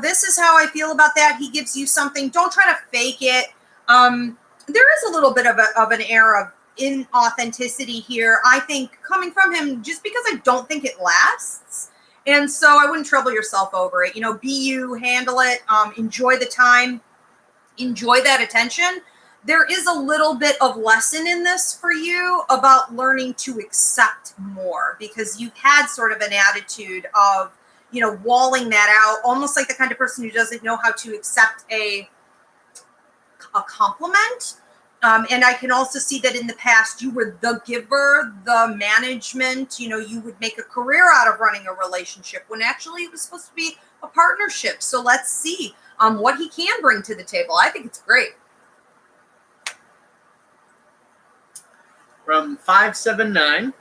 this is how I feel about that. He gives you something. Don't try to fake it. There is a little bit of an air of inauthenticity here, I think, coming from him, just because I don't think it lasts. And so I wouldn't trouble yourself over it. Be you, handle it, enjoy the time, enjoy that attention. There is a little bit of lesson in this for you about learning to accept more, because you've had sort of an attitude of, walling that out, almost like the kind of person who doesn't know how to accept a compliment. And I can also see that in the past you were the giver, the management, you would make a career out of running a relationship when actually it was supposed to be a partnership. So let's see what he can bring to the table. I think it's great. From 579,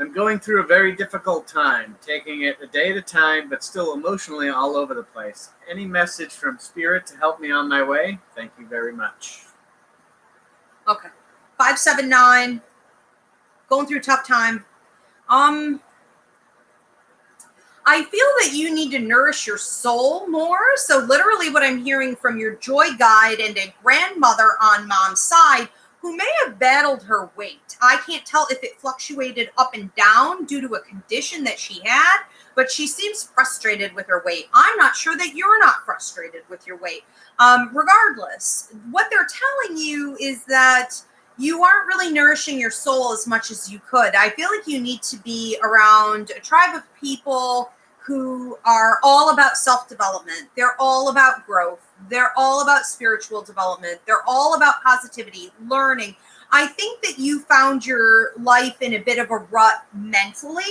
I'm going through a very difficult time, taking it a day at a time, but still emotionally all over the place. Any message from Spirit to help me on my way? Thank you very much. Okay. 579, going through a tough time. I feel that you need to nourish your soul more. So literally what I'm hearing from your joy guide and a grandmother on mom's side who may have battled her weight. I can't tell if it fluctuated up and down due to a condition that she had, but she seems frustrated with her weight. I'm not sure that you're not frustrated with your weight. Regardless, what they're telling you is that you aren't really nourishing your soul as much as you could. I feel like you need to be around a tribe of people who are all about self-development. They're all about growth. They're all about spiritual development. They're all about positivity, learning. I think that you found your life in a bit of a rut mentally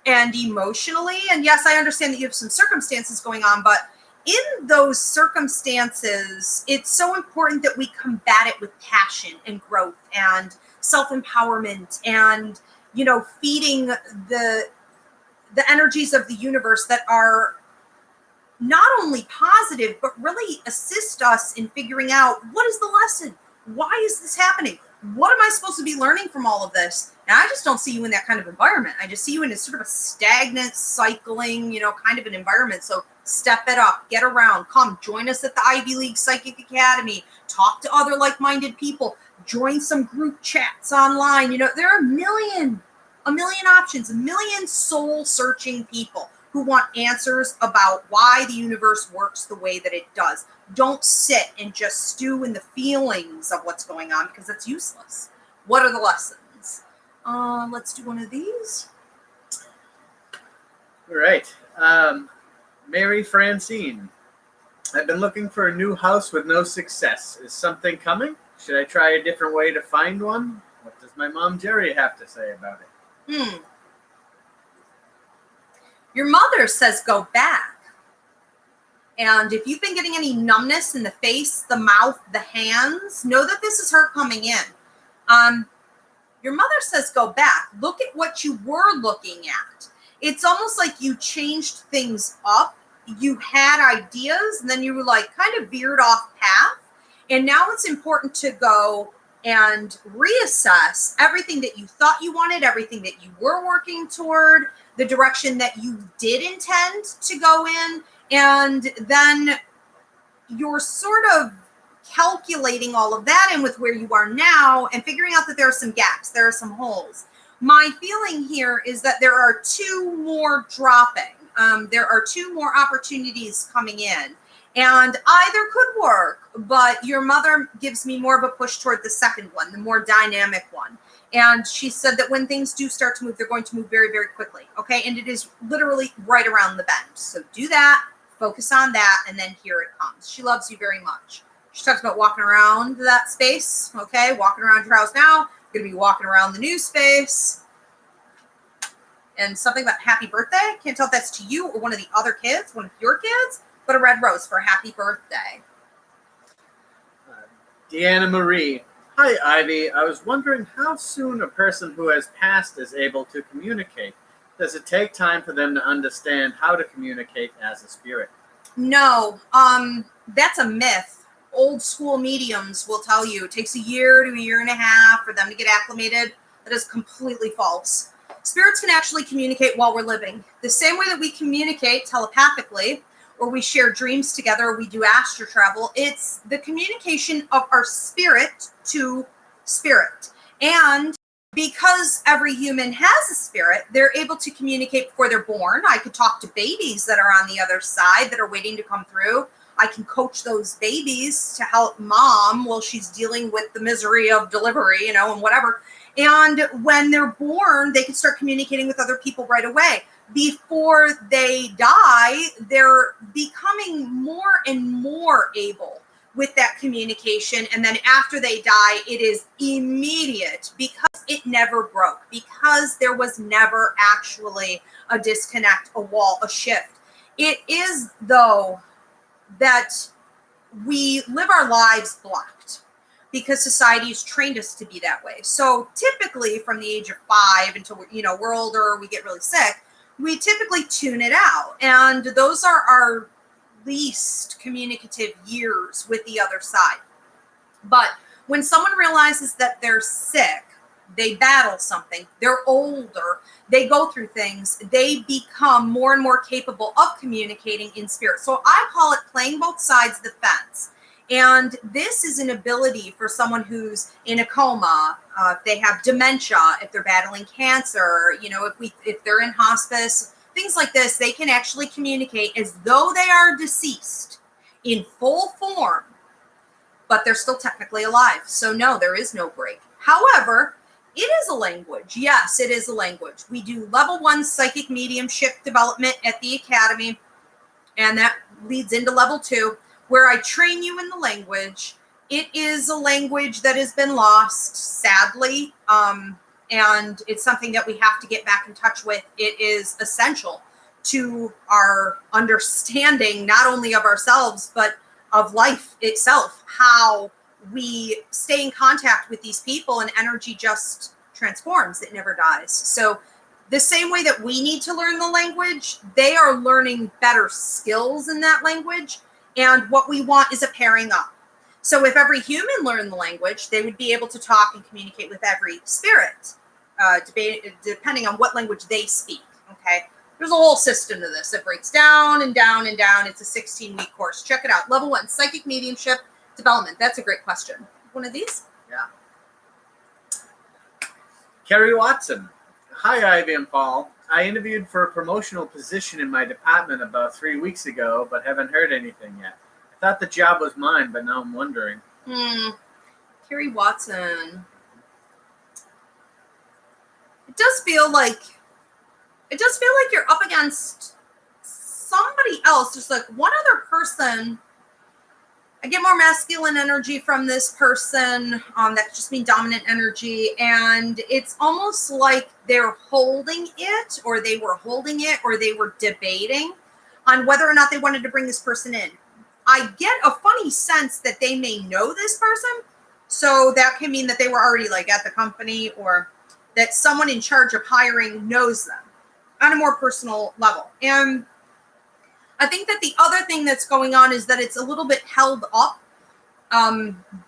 and emotionally. And yes, I understand that you have some circumstances going on, but in those circumstances, it's so important that we combat it with passion and growth and self-empowerment and, you know, feeding the energies of the universe that are not only positive, but really assist us in figuring out what is the lesson? Why is this happening? What am I supposed to be learning from all of this? And I just don't see you in that kind of environment. I just see you in a sort of a stagnant, cycling, you know, kind of an environment. So step it up, get around, come join us at the Ivy League Psychic Academy, talk to other like-minded people, join some group chats online. You know, there are a million options, a million soul-searching people who want answers about why the universe works the way that it does. Don't sit and just stew in the feelings of what's going on, because that's useless. What are the lessons? Let's do one of these. All right. Mary Francine. I've been looking for a new house with no success. Is something coming? Should I try a different way to find one? What does my mom Jerry have to say about it? Your mother says go back. And if you've been getting any numbness in the face, the mouth, the hands, know that this is her coming in. Your mother says go back. Look at what you were looking at. It's almost like you changed things up. You had ideas, and then you were like kind of veered off path. And now it's important to go and reassess everything that you thought you wanted, everything that you were working toward, the direction that you did intend to go in. And then you're sort of calculating all of that in with where you are now and figuring out that there are some gaps, there are some holes. My feeling here is that there are two more dropping. There are two more opportunities coming in. And either could work, but your mother gives me more of a push toward the second one, the more dynamic one. And she said that when things do start to move, they're going to move very, very quickly. Okay. And it is literally right around the bend. So do that, focus on that, and then here it comes. She loves you very much. She talks about walking around that space. Okay. Walking around your house now. You're going to be walking around the new space. And something about happy birthday. Can't tell if that's to you or one of the other kids, one of your kids. But a red rose for a happy birthday. Deanna Marie. Hi, Ivy. I was wondering how soon a person who has passed is able to communicate. Does it take time for them to understand how to communicate as a spirit? No, that's a myth. Old school mediums will tell you it takes a year to a year and a half for them to get acclimated. That is completely false. Spirits can actually communicate while we're living. The same way that we communicate telepathically, or we share dreams together, or we do astral travel. It's the communication of our spirit to spirit. And because every human has a spirit, they're able to communicate before they're born. I could talk to babies that are on the other side that are waiting to come through. I can coach those babies to help mom while she's dealing with the misery of delivery, you know, and whatever. And when they're born, they can start communicating with other people right away. Before they die, they're becoming more and more able with that communication. And then after they die, it is immediate because it never broke, because there was never actually a disconnect, a wall, a shift. It is, though, that we live our lives blocked because society has trained us to be that way. So typically from the age of 5 until we're older, we get really sick, we typically tune it out. And those are our least communicative years with the other side. But when someone realizes that they're sick, they battle something, they're older, they go through things, they become more and more capable of communicating in spirit. So I call it playing both sides of the fence. And this is an ability for someone who's in a coma, if they have dementia, if they're battling cancer, if they're in hospice, things like this, they can actually communicate as though they are deceased in full form, but they're still technically alive. So no, there is no break. However, It is a language. Yes, it is a language. We do level 1 psychic mediumship development at the academy, and that leads into level 2, where I train you in the language. It is a language that has been lost, sadly, and it's something that we have to get back in touch with. It is essential to our understanding, not only of ourselves, but of life itself, how we stay in contact with these people and energy just transforms. It never dies. So the same way that we need to learn the language, they are learning better skills in that language. And what we want is a pairing up. So if every human learned the language, they would be able to talk and communicate with every spirit, depending on what language they speak. Okay. There's a whole system to this. It breaks down and down and down. It's a 16-week course. Check it out. Level 1, psychic mediumship development. That's a great question. One of these? Yeah. Kerry Watson. Hi, Ivy and Paul. I interviewed for a promotional position in my department about 3 weeks ago, but haven't heard anything yet. I thought the job was mine, but now I'm wondering. Kerry Watson. It does feel like you're up against somebody else. There's like one other person. I get more masculine energy from this person. That could just mean dominant energy. And it's almost like they're holding it, or they were holding it, or they were debating on whether or not they wanted to bring this person in. I get a funny sense that they may know this person. So that can mean that they were already like at the company, or that someone in charge of hiring knows them on a more personal level. And I think that the other thing that's going on is that it's a little bit held up,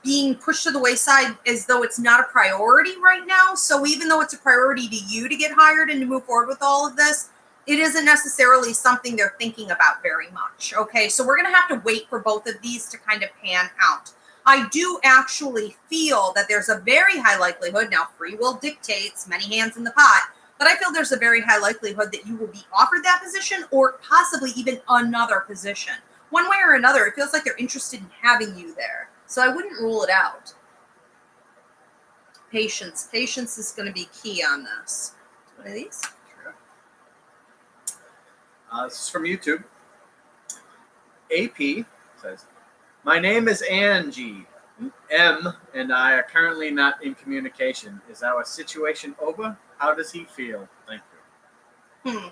being pushed to the wayside as though it's not a priority right now. So even though it's a priority to you to get hired and to move forward with all of this, it isn't necessarily something they're thinking about very much. Okay, so we're going to have to wait for both of these to kind of pan out. I do actually feel that there's a very high likelihood, now free will dictates, many hands in the pot, but I feel there's a very high likelihood that you will be offered that position, or possibly even another position. One way or another, it feels like they're interested in having you there. So I wouldn't rule it out. Patience. Patience is going to be key on this. One of these? Sure. This is from YouTube. AP says, my name is Angie. M and I are currently not in communication. Is our situation over? How does he feel? Thank you.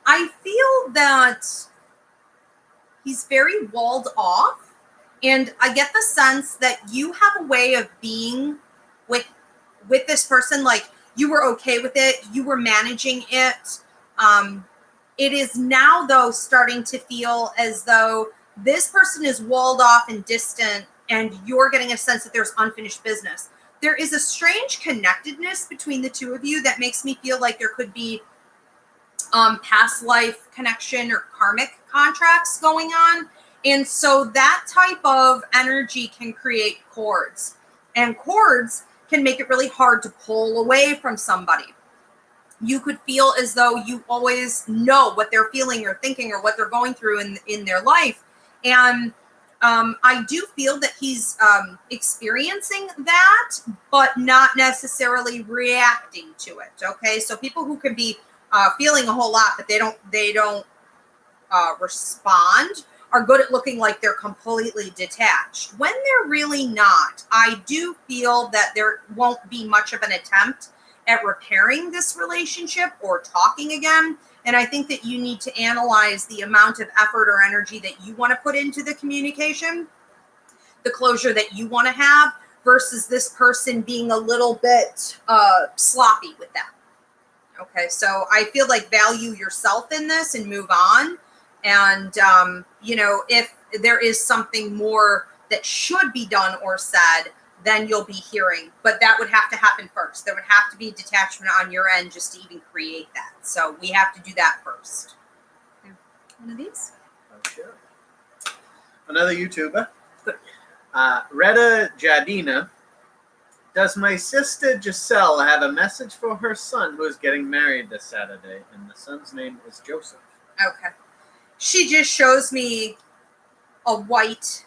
I feel that he's very walled off, and I get the sense that you have a way of being with this person, like you were okay with it, you were managing it. It is now, though, starting to feel as though this person is walled off and distant, and you're getting a sense that there's unfinished business. There is a strange connectedness between the two of you that makes me feel like there could be past life connection or karmic contracts going on. And so that type of energy can create cords, and cords can make it really hard to pull away from somebody. You could feel as though you always know what they're feeling or thinking or what they're going through in their life. And I do feel that he's experiencing that, but not necessarily reacting to it. Okay, so people who can be feeling a whole lot, but they don't respond, are good at looking like they're completely detached when they're really not. I do feel that there won't be much of an attempt at repairing this relationship or talking again. And I think that you need to analyze the amount of effort or energy that you want to put into the communication, the closure that you want to have, versus this person being a little bit sloppy with that. Okay, so I feel like value yourself in this and move on. And, if there is something more that should be done or said, then you'll be hearing. But that would have to happen first. There would have to be detachment on your end just to even create that. So we have to do that first. One of these? Oh, sure. Another YouTuber. Retta Jadina. Does my sister Giselle have a message for her son who is getting married this Saturday? And the son's name is Joseph. Okay. She just shows me a white,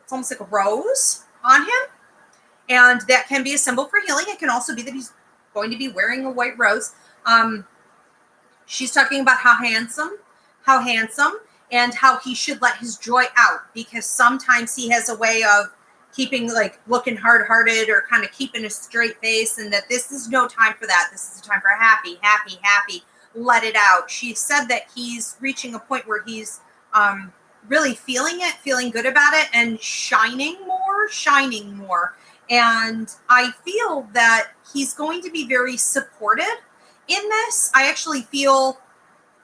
it's almost like a rose on him. And that can be a symbol for healing. It can also be that he's going to be wearing a white rose. She's talking about how handsome, and how he should let his joy out, because sometimes he has a way of keeping, like, looking hard-hearted or kind of keeping a straight face, and that this is no time for that. This is a time for happy, let it out. She said that he's reaching a point where he's really feeling it, feeling good about it, and shining more. And I feel that he's going to be very supported in this. I actually feel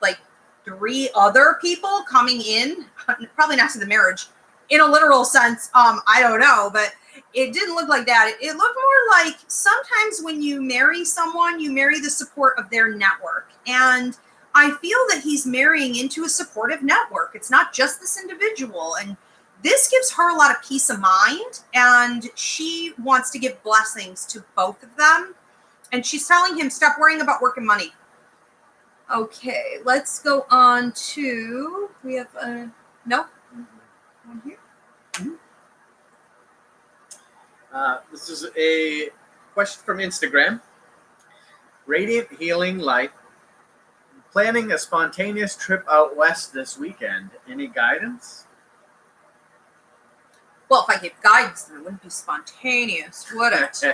like 3 other people coming in, probably not to the marriage in a literal sense. I don't know, but it didn't look like that. It looked more like sometimes when you marry someone, you marry the support of their network. And I feel that he's marrying into a supportive network. It's not just this individual. And this gives her a lot of peace of mind. And she wants to give blessings to both of them. And she's telling him, stop worrying about work and money. Okay, let's go on to, we have no one here. This is a question from Instagram. Radiant Healing Light. Planning a spontaneous trip out west this weekend. Any guidance? Well, if I gave guidance, then it wouldn't be spontaneous, would it?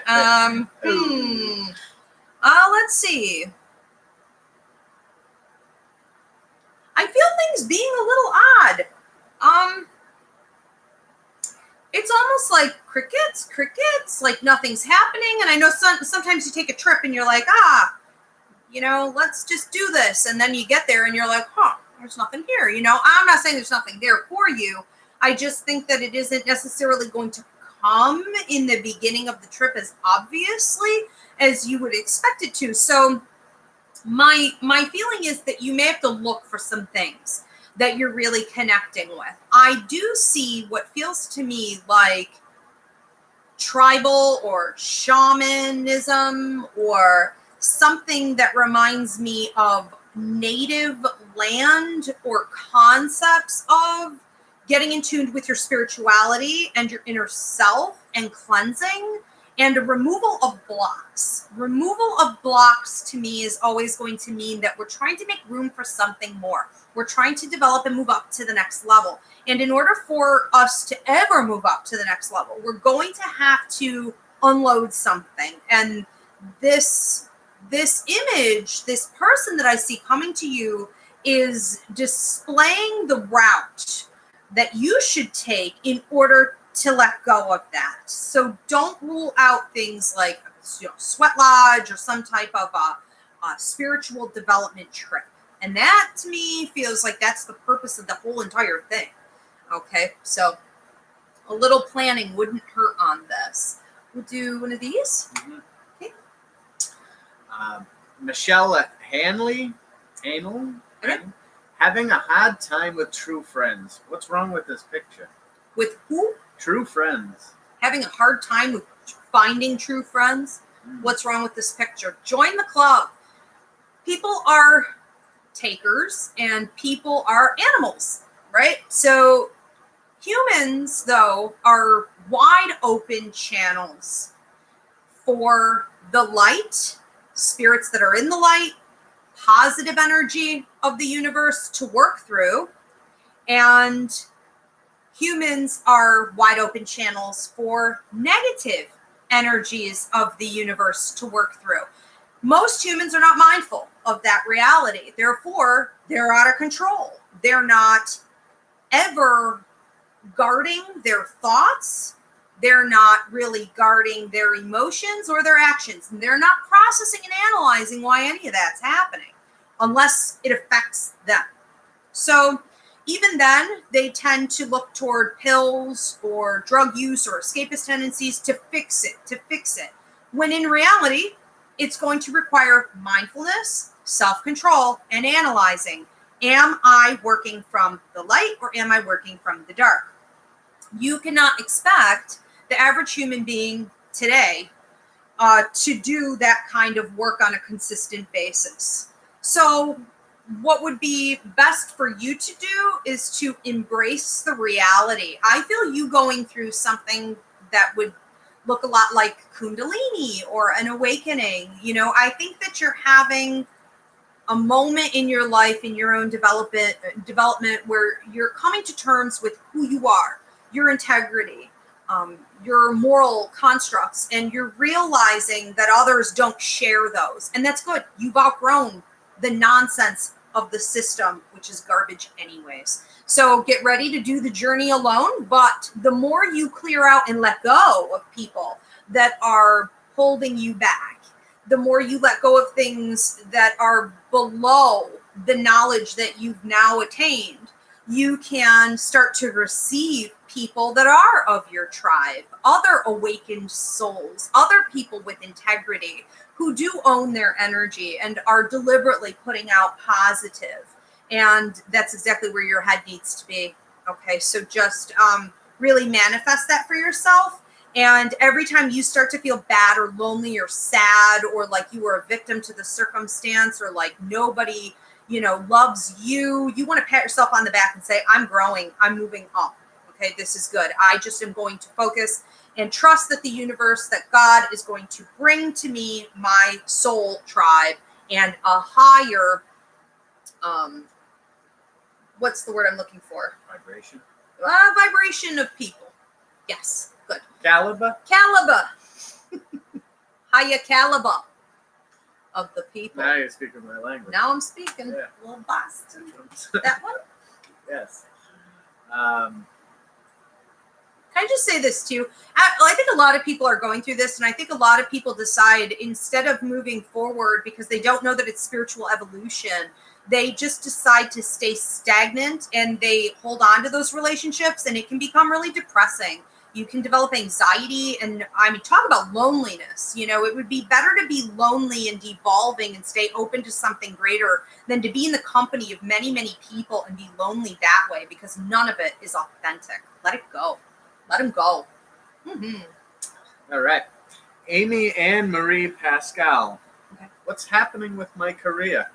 Let's see. I feel things being a little odd. It's almost like crickets, like nothing's happening. And I know sometimes you take a trip and you're like, let's just do this. And then you get there and you're like, there's nothing here. I'm not saying there's nothing there for you. I just think that it isn't necessarily going to come in the beginning of the trip as obviously as you would expect it to. So my feeling is that you may have to look for some things that you're really connecting with. I do see what feels to me like tribal or shamanism, or something that reminds me of native land, or concepts of getting in tune with your spirituality and your inner self and cleansing, and a removal of blocks. Removal of blocks to me is always going to mean that we're trying to make room for something more. We're trying to develop and move up to the next level. And in order for us to ever move up to the next level, we're going to have to unload something. And this image, this person that I see coming to you, is displaying the route that you should take in order to let go of that. So don't rule out things like sweat lodge or some type of a spiritual development trip. And that to me feels like that's the purpose of the whole entire thing. Okay, so a little planning wouldn't hurt on this. We'll do one of these. Mm-hmm. Okay. Michelle Hanley, having a hard time with true friends. What's wrong with this picture? With who? True friends. Having a hard time with finding true friends? What's wrong with this picture? Join the club. People are takers and people are animals, right? So humans, though, are wide open channels for the light, spirits that are in the light, positive energy of the universe to work through. And humans are wide open channels for negative energies of the universe to work through. Most humans are not mindful of that reality. Therefore, they're out of control. They're not ever guarding their thoughts. They're not really guarding their emotions or their actions. And they're not processing and analyzing why any of that's happening unless it affects them. So even then, they tend to look toward pills or drug use or escapist tendencies to fix it. When in reality, it's going to require mindfulness, self-control, and analyzing. Am I working from the light or am I working from the dark? You cannot expect the average human being today to do that kind of work on a consistent basis. So what would be best for you to do is to embrace the reality. I feel you going through something that would look a lot like Kundalini or an awakening. You know, I think that you're having a moment in your life, in your own development where you're coming to terms with who you are, your integrity, your moral constructs, and you're realizing that others don't share those. And that's good. You've outgrown the nonsense of the system, which is garbage anyways. So get ready to do the journey alone. But the more you clear out and let go of people that are holding you back, the more you let go of things that are below the knowledge that you've now attained, you can start to receive people that are of your tribe, other awakened souls, other people with integrity who do own their energy and are deliberately putting out positive. And that's exactly where your head needs to be. Okay, so just really manifest that for yourself. And every time you start to feel bad or lonely or sad, or like you were a victim to the circumstance, or like nobody, you know, loves you, you want to pat yourself on the back and say, I'm growing, I'm moving up. Okay, this is good. I just am going to focus and trust that the universe, that God is going to bring to me my soul tribe and a higher, what's the word I'm looking for? Vibration. Vibration of people. Yes, good. Caliber. Higher caliber of the people. Now you're speaking my language. Now I'm speaking. Yeah. A little Boston. That one? Yes. Can I just say this too? I think a lot of people are going through this, and I think a lot of people decide, instead of moving forward because they don't know that it's spiritual evolution, they just decide to stay stagnant and they hold on to those relationships, and it can become really depressing. You can develop anxiety, and I mean, talk about loneliness. You know, it would be better to be lonely and devolving and stay open to something greater than to be in the company of many, many people and be lonely that way, because none of it is authentic. Let it go. Let him go. Mm-hmm. All right. Amy Ann Marie Pascal. Okay. What's happening with my career?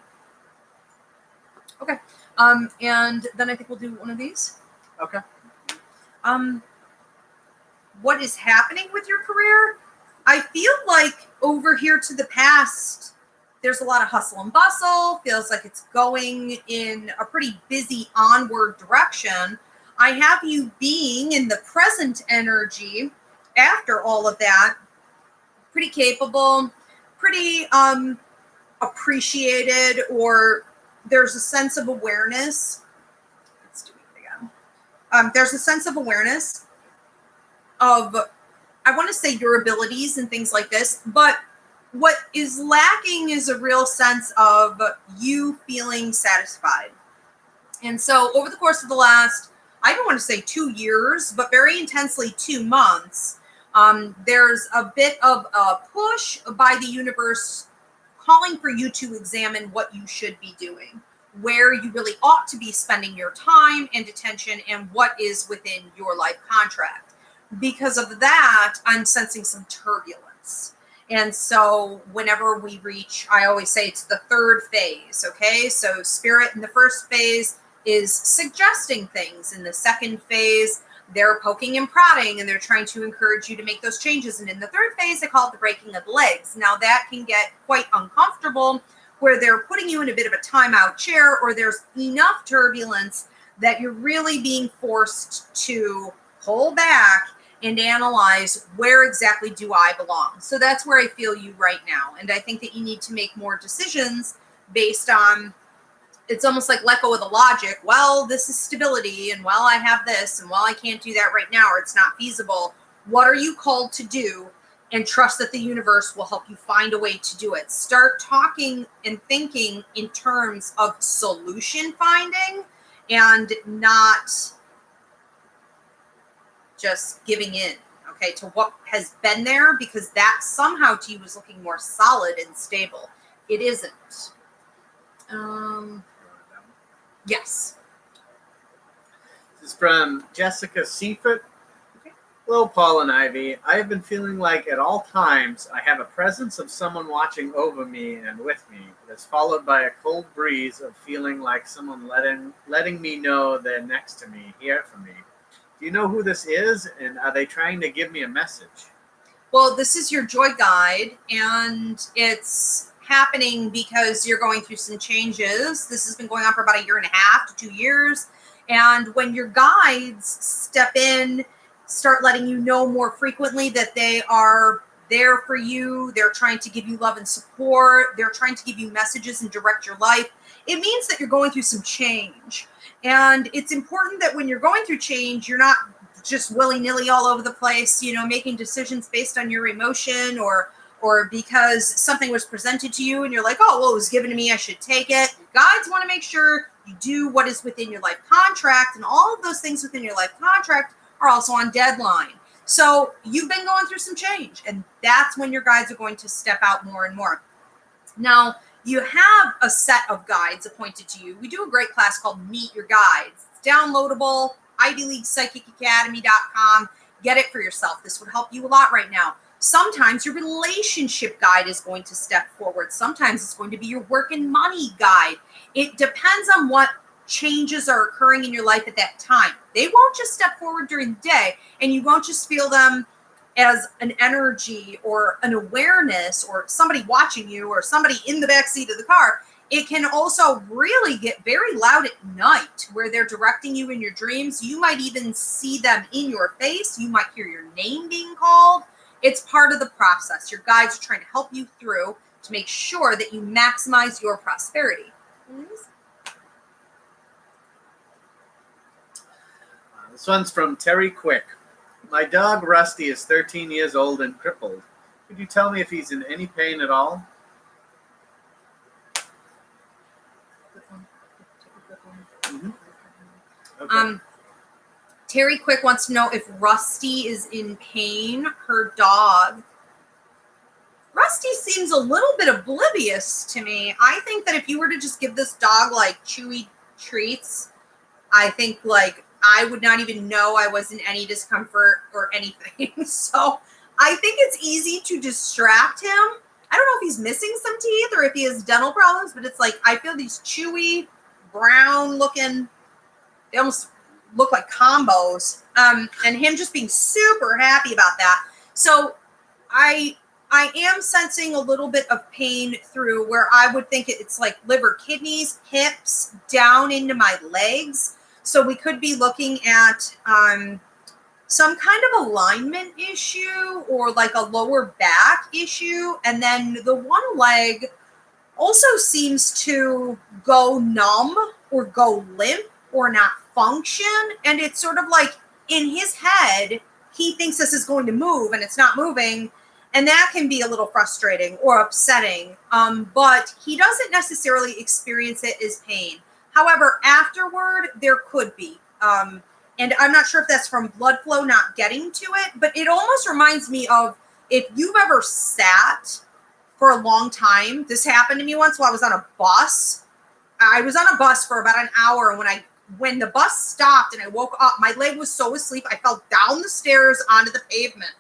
Okay. And then I think we'll do one of these. Okay. What is happening with your career? I feel like over here to the past, there's a lot of hustle and bustle. Feels like it's going in a pretty busy onward direction. I have you being in the present energy after all of that, pretty capable, pretty appreciated, or there's a sense of awareness. Let's do it again. There's a sense of awareness of, I want to say, your abilities and things like this, but what is lacking is a real sense of you feeling satisfied. And so over the course of the last, I don't want to say 2 years, but very intensely 2 months, there's a bit of a push by the universe calling for you to examine what you should be doing, where you really ought to be spending your time and attention, and what is within your life contract. Because of that, I'm sensing some turbulence. And so whenever we reach, I always say it's the third phase, okay? So spirit in the first phase is suggesting things. In the second phase, they're poking and prodding, and they're trying to encourage you to make those changes. And in the third phase, they call it the breaking of the legs. Now that can get quite uncomfortable, where they're putting you in a bit of a timeout chair, or there's enough turbulence that you're really being forced to pull back and analyze, where exactly do I belong? So that's where I feel you right now. And I think that you need to make more decisions based on, it's almost like let go of the logic. Well, this is stability, and well, I have this, and well, I can't do that right now, or it's not feasible. What are you called to do? And trust that the universe will help you find a way to do it. Start talking and thinking in terms of solution finding, and not just giving in, okay, to what has been there, because that somehow to you is looking more solid and stable. It isn't. Yes. This is from Jessica Seifert. Okay. Hello, Paul and Ivy. I have been feeling like at all times I have a presence of someone watching over me and with me. It is followed by a cold breeze of feeling like someone letting me know they're next to me, here for me. Do you know who this is, and are they trying to give me a message? Well, this is your joy guide, and it's happening because you're going through some changes. This has been going on for about 1.5 to 2 years. And when your guides step in, start letting you know more frequently that they are there for you, they're trying to give you love and support, they're trying to give you messages and direct your life, it means that you're going through some change. And it's important that when you're going through change, you're not just willy-nilly all over the place, making decisions based on your emotion or because something was presented to you and you're like, oh, well, it was given to me, I should take it. Guides want to make sure you do what is within your life contract, and all of those things within your life contract are also on deadline. So you've been going through some change, and that's when your guides are going to step out more and more. Now, you have a set of guides appointed to you. We do a great class called Meet Your Guides. It's downloadable, ivyleaguepsychicacademy.com. Get it for yourself. This would help you a lot right now. Sometimes your relationship guide is going to step forward. Sometimes it's going to be your work and money guide. It depends on what changes are occurring in your life at that time. They won't just step forward during the day, and you won't just feel them as an energy or an awareness or somebody watching you or somebody in the backseat of the car. It can also really get very loud at night where they're directing you in your dreams. You might even see them in your face. You might hear your name being called. It's part of the process. Your guides are trying to help you through to make sure that you maximize your prosperity. This one's from Terry Quick. My dog Rusty is 13 years old and crippled. Could you tell me if he's in any pain at all? Mm-hmm. Okay. Terry Quick wants to know if Rusty is in pain. Her dog. Rusty seems a little bit oblivious to me. I think that if you were to just give this dog like chewy treats, I think like I would not even know I was in any discomfort or anything. So I think it's easy to distract him. I don't know if he's missing some teeth or if he has dental problems, but it's like I feel these chewy, brown looking, they almost look like combos, and him just being super happy about that. So I am sensing a little bit of pain through where I would think it's like liver, kidneys, hips, down into my legs. So we could be looking at some kind of alignment issue or like a lower back issue. And then the one leg also seems to go numb or go limp or not function. And it's sort of like in his head, he thinks this is going to move and it's not moving. And that can be a little frustrating or upsetting. But he doesn't necessarily experience it as pain. However, afterward, there could be. And I'm not sure if that's from blood flow not getting to it, but it almost reminds me of if you've ever sat for a long time. This happened to me once while I was on a bus. I was on a bus for about an hour, and when the bus stopped and I woke up, my leg was so asleep, I fell down the stairs onto the pavement.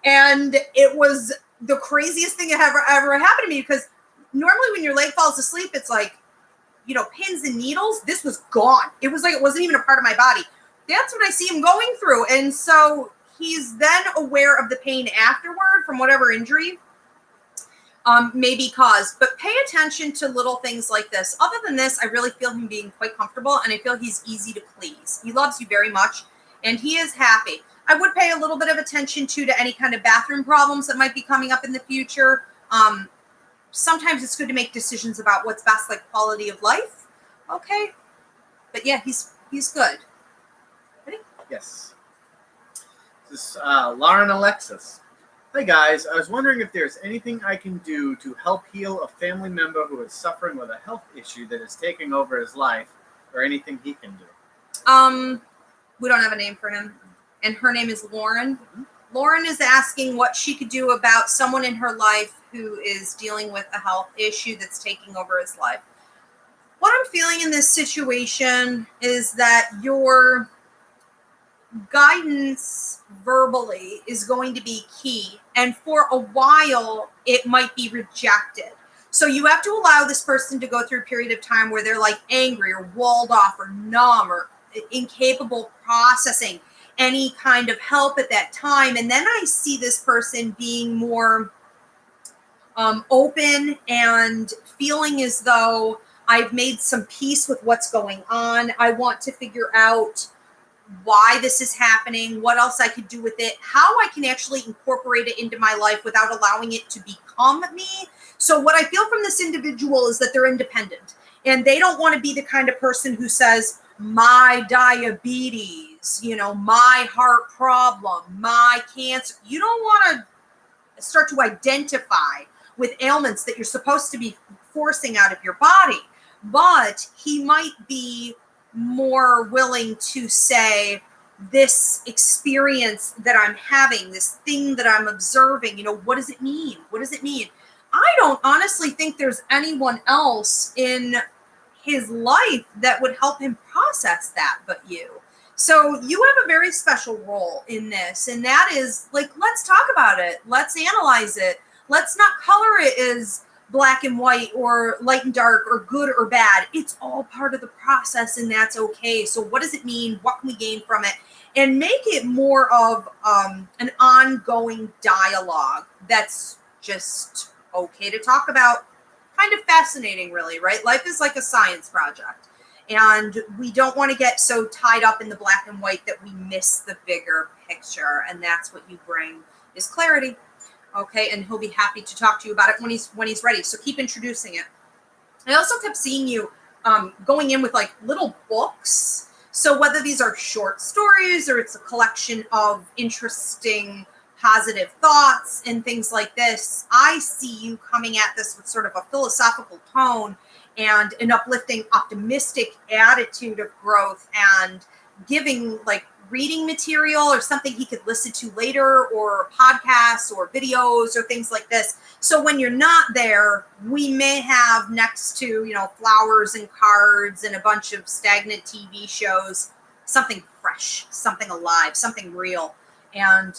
And it was the craziest thing that ever happened to me, because normally when your leg falls asleep, it's like, pins and needles. This was gone. It was like it wasn't even a part of my body. That's what I see him going through. And so he's then aware of the pain afterward from whatever injury may be caused. But pay attention to little things like this. Other than this, I really feel him being quite comfortable, and I feel he's easy to please. He loves you very much, and he is happy. I would pay a little bit of attention to any kind of bathroom problems that might be coming up in the future. Sometimes it's good to make decisions about what's best, like quality of life. Okay. But yeah, he's good. Ready? Yes. This is Lauren Alexis. Hi guys, I was wondering if there's anything I can do to help heal a family member who is suffering with a health issue that is taking over his life, or anything he can do. We don't have a name for him. And her name is Lauren. Mm-hmm. Lauren is asking what she could do about someone in her life who is dealing with a health issue that's taking over his life. What I'm feeling in this situation is that your guidance verbally is going to be key. And for a while, it might be rejected. So you have to allow this person to go through a period of time where they're like angry or walled off or numb or incapable of processing. any kind of help at that time. And then I see this person being more open and feeling as though I've made some peace with what's going on. I want to figure out why this is happening, what else I could do with it, how I can actually incorporate it into my life without allowing it to become me. So what I feel from this individual is that they're independent and they don't want to be the kind of person who says, my diabetes, my heart problem, my cancer. You don't want to start to identify with ailments that you're supposed to be forcing out of your body. But he might be more willing to say, this experience that I'm having, this thing that I'm observing, what does it mean? What does it mean? I don't honestly think there's anyone else in his life that would help him process that but you. So you have a very special role in this, and that is, like, let's talk about it. Let's analyze it. Let's not color it as black and white or light and dark or good or bad. It's all part of the process, and that's okay. So what does it mean? What can we gain from it? And make it more of an ongoing dialogue that's just okay to talk about. Kind of fascinating, really, right? Life is like a science project. And we don't want to get so tied up in the black and white that we miss the bigger picture. And that's what you bring, is clarity. Okay, and he'll be happy to talk to you about it when he's ready. So keep introducing it. I also kept seeing you going in with like little books. So whether these are short stories or it's a collection of interesting positive thoughts and things like this, I see you coming at this with sort of a philosophical tone and an uplifting, optimistic attitude of growth, and giving like reading material or something he could listen to later, or podcasts or videos or things like this. So when you're not there, we may have next to, flowers and cards and a bunch of stagnant TV shows, something fresh, something alive, something real. And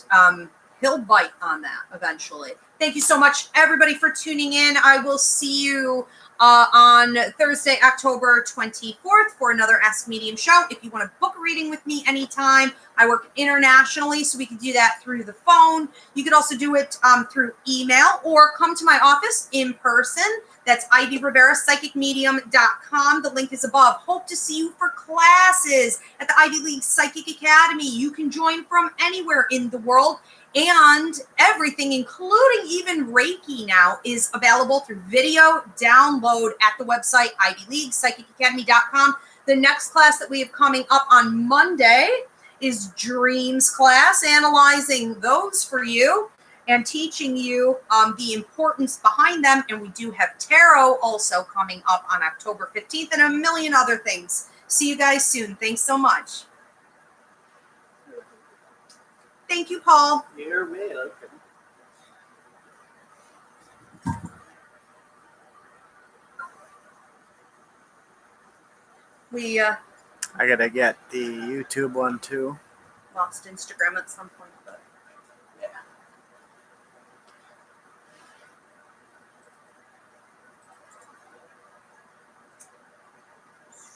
he'll bite on that eventually. Thank you so much, everybody, for tuning in. I will see you on Thursday, October 24th for another Ask Medium show. If you want to book a reading with me anytime, I work internationally, so we can do that through the phone. You could also do it through email or come to my office in person. That's Ivy Rivera, psychicmedium.com. The link is above. Hope to see you for classes at the Ivy League Psychic Academy. You can join from anywhere in the world. And everything, including even Reiki now, is available through video download at the website, ivyleaguepsychicacademy.com. The next class that we have coming up on Monday is Dreams class, analyzing those for you and teaching you the importance behind them. And we do have tarot also coming up on October 15th and a million other things. See you guys soon. Thanks so much. Thank you, Paul. You're welcome. We I gotta get the YouTube one too. lost Instagram at some point.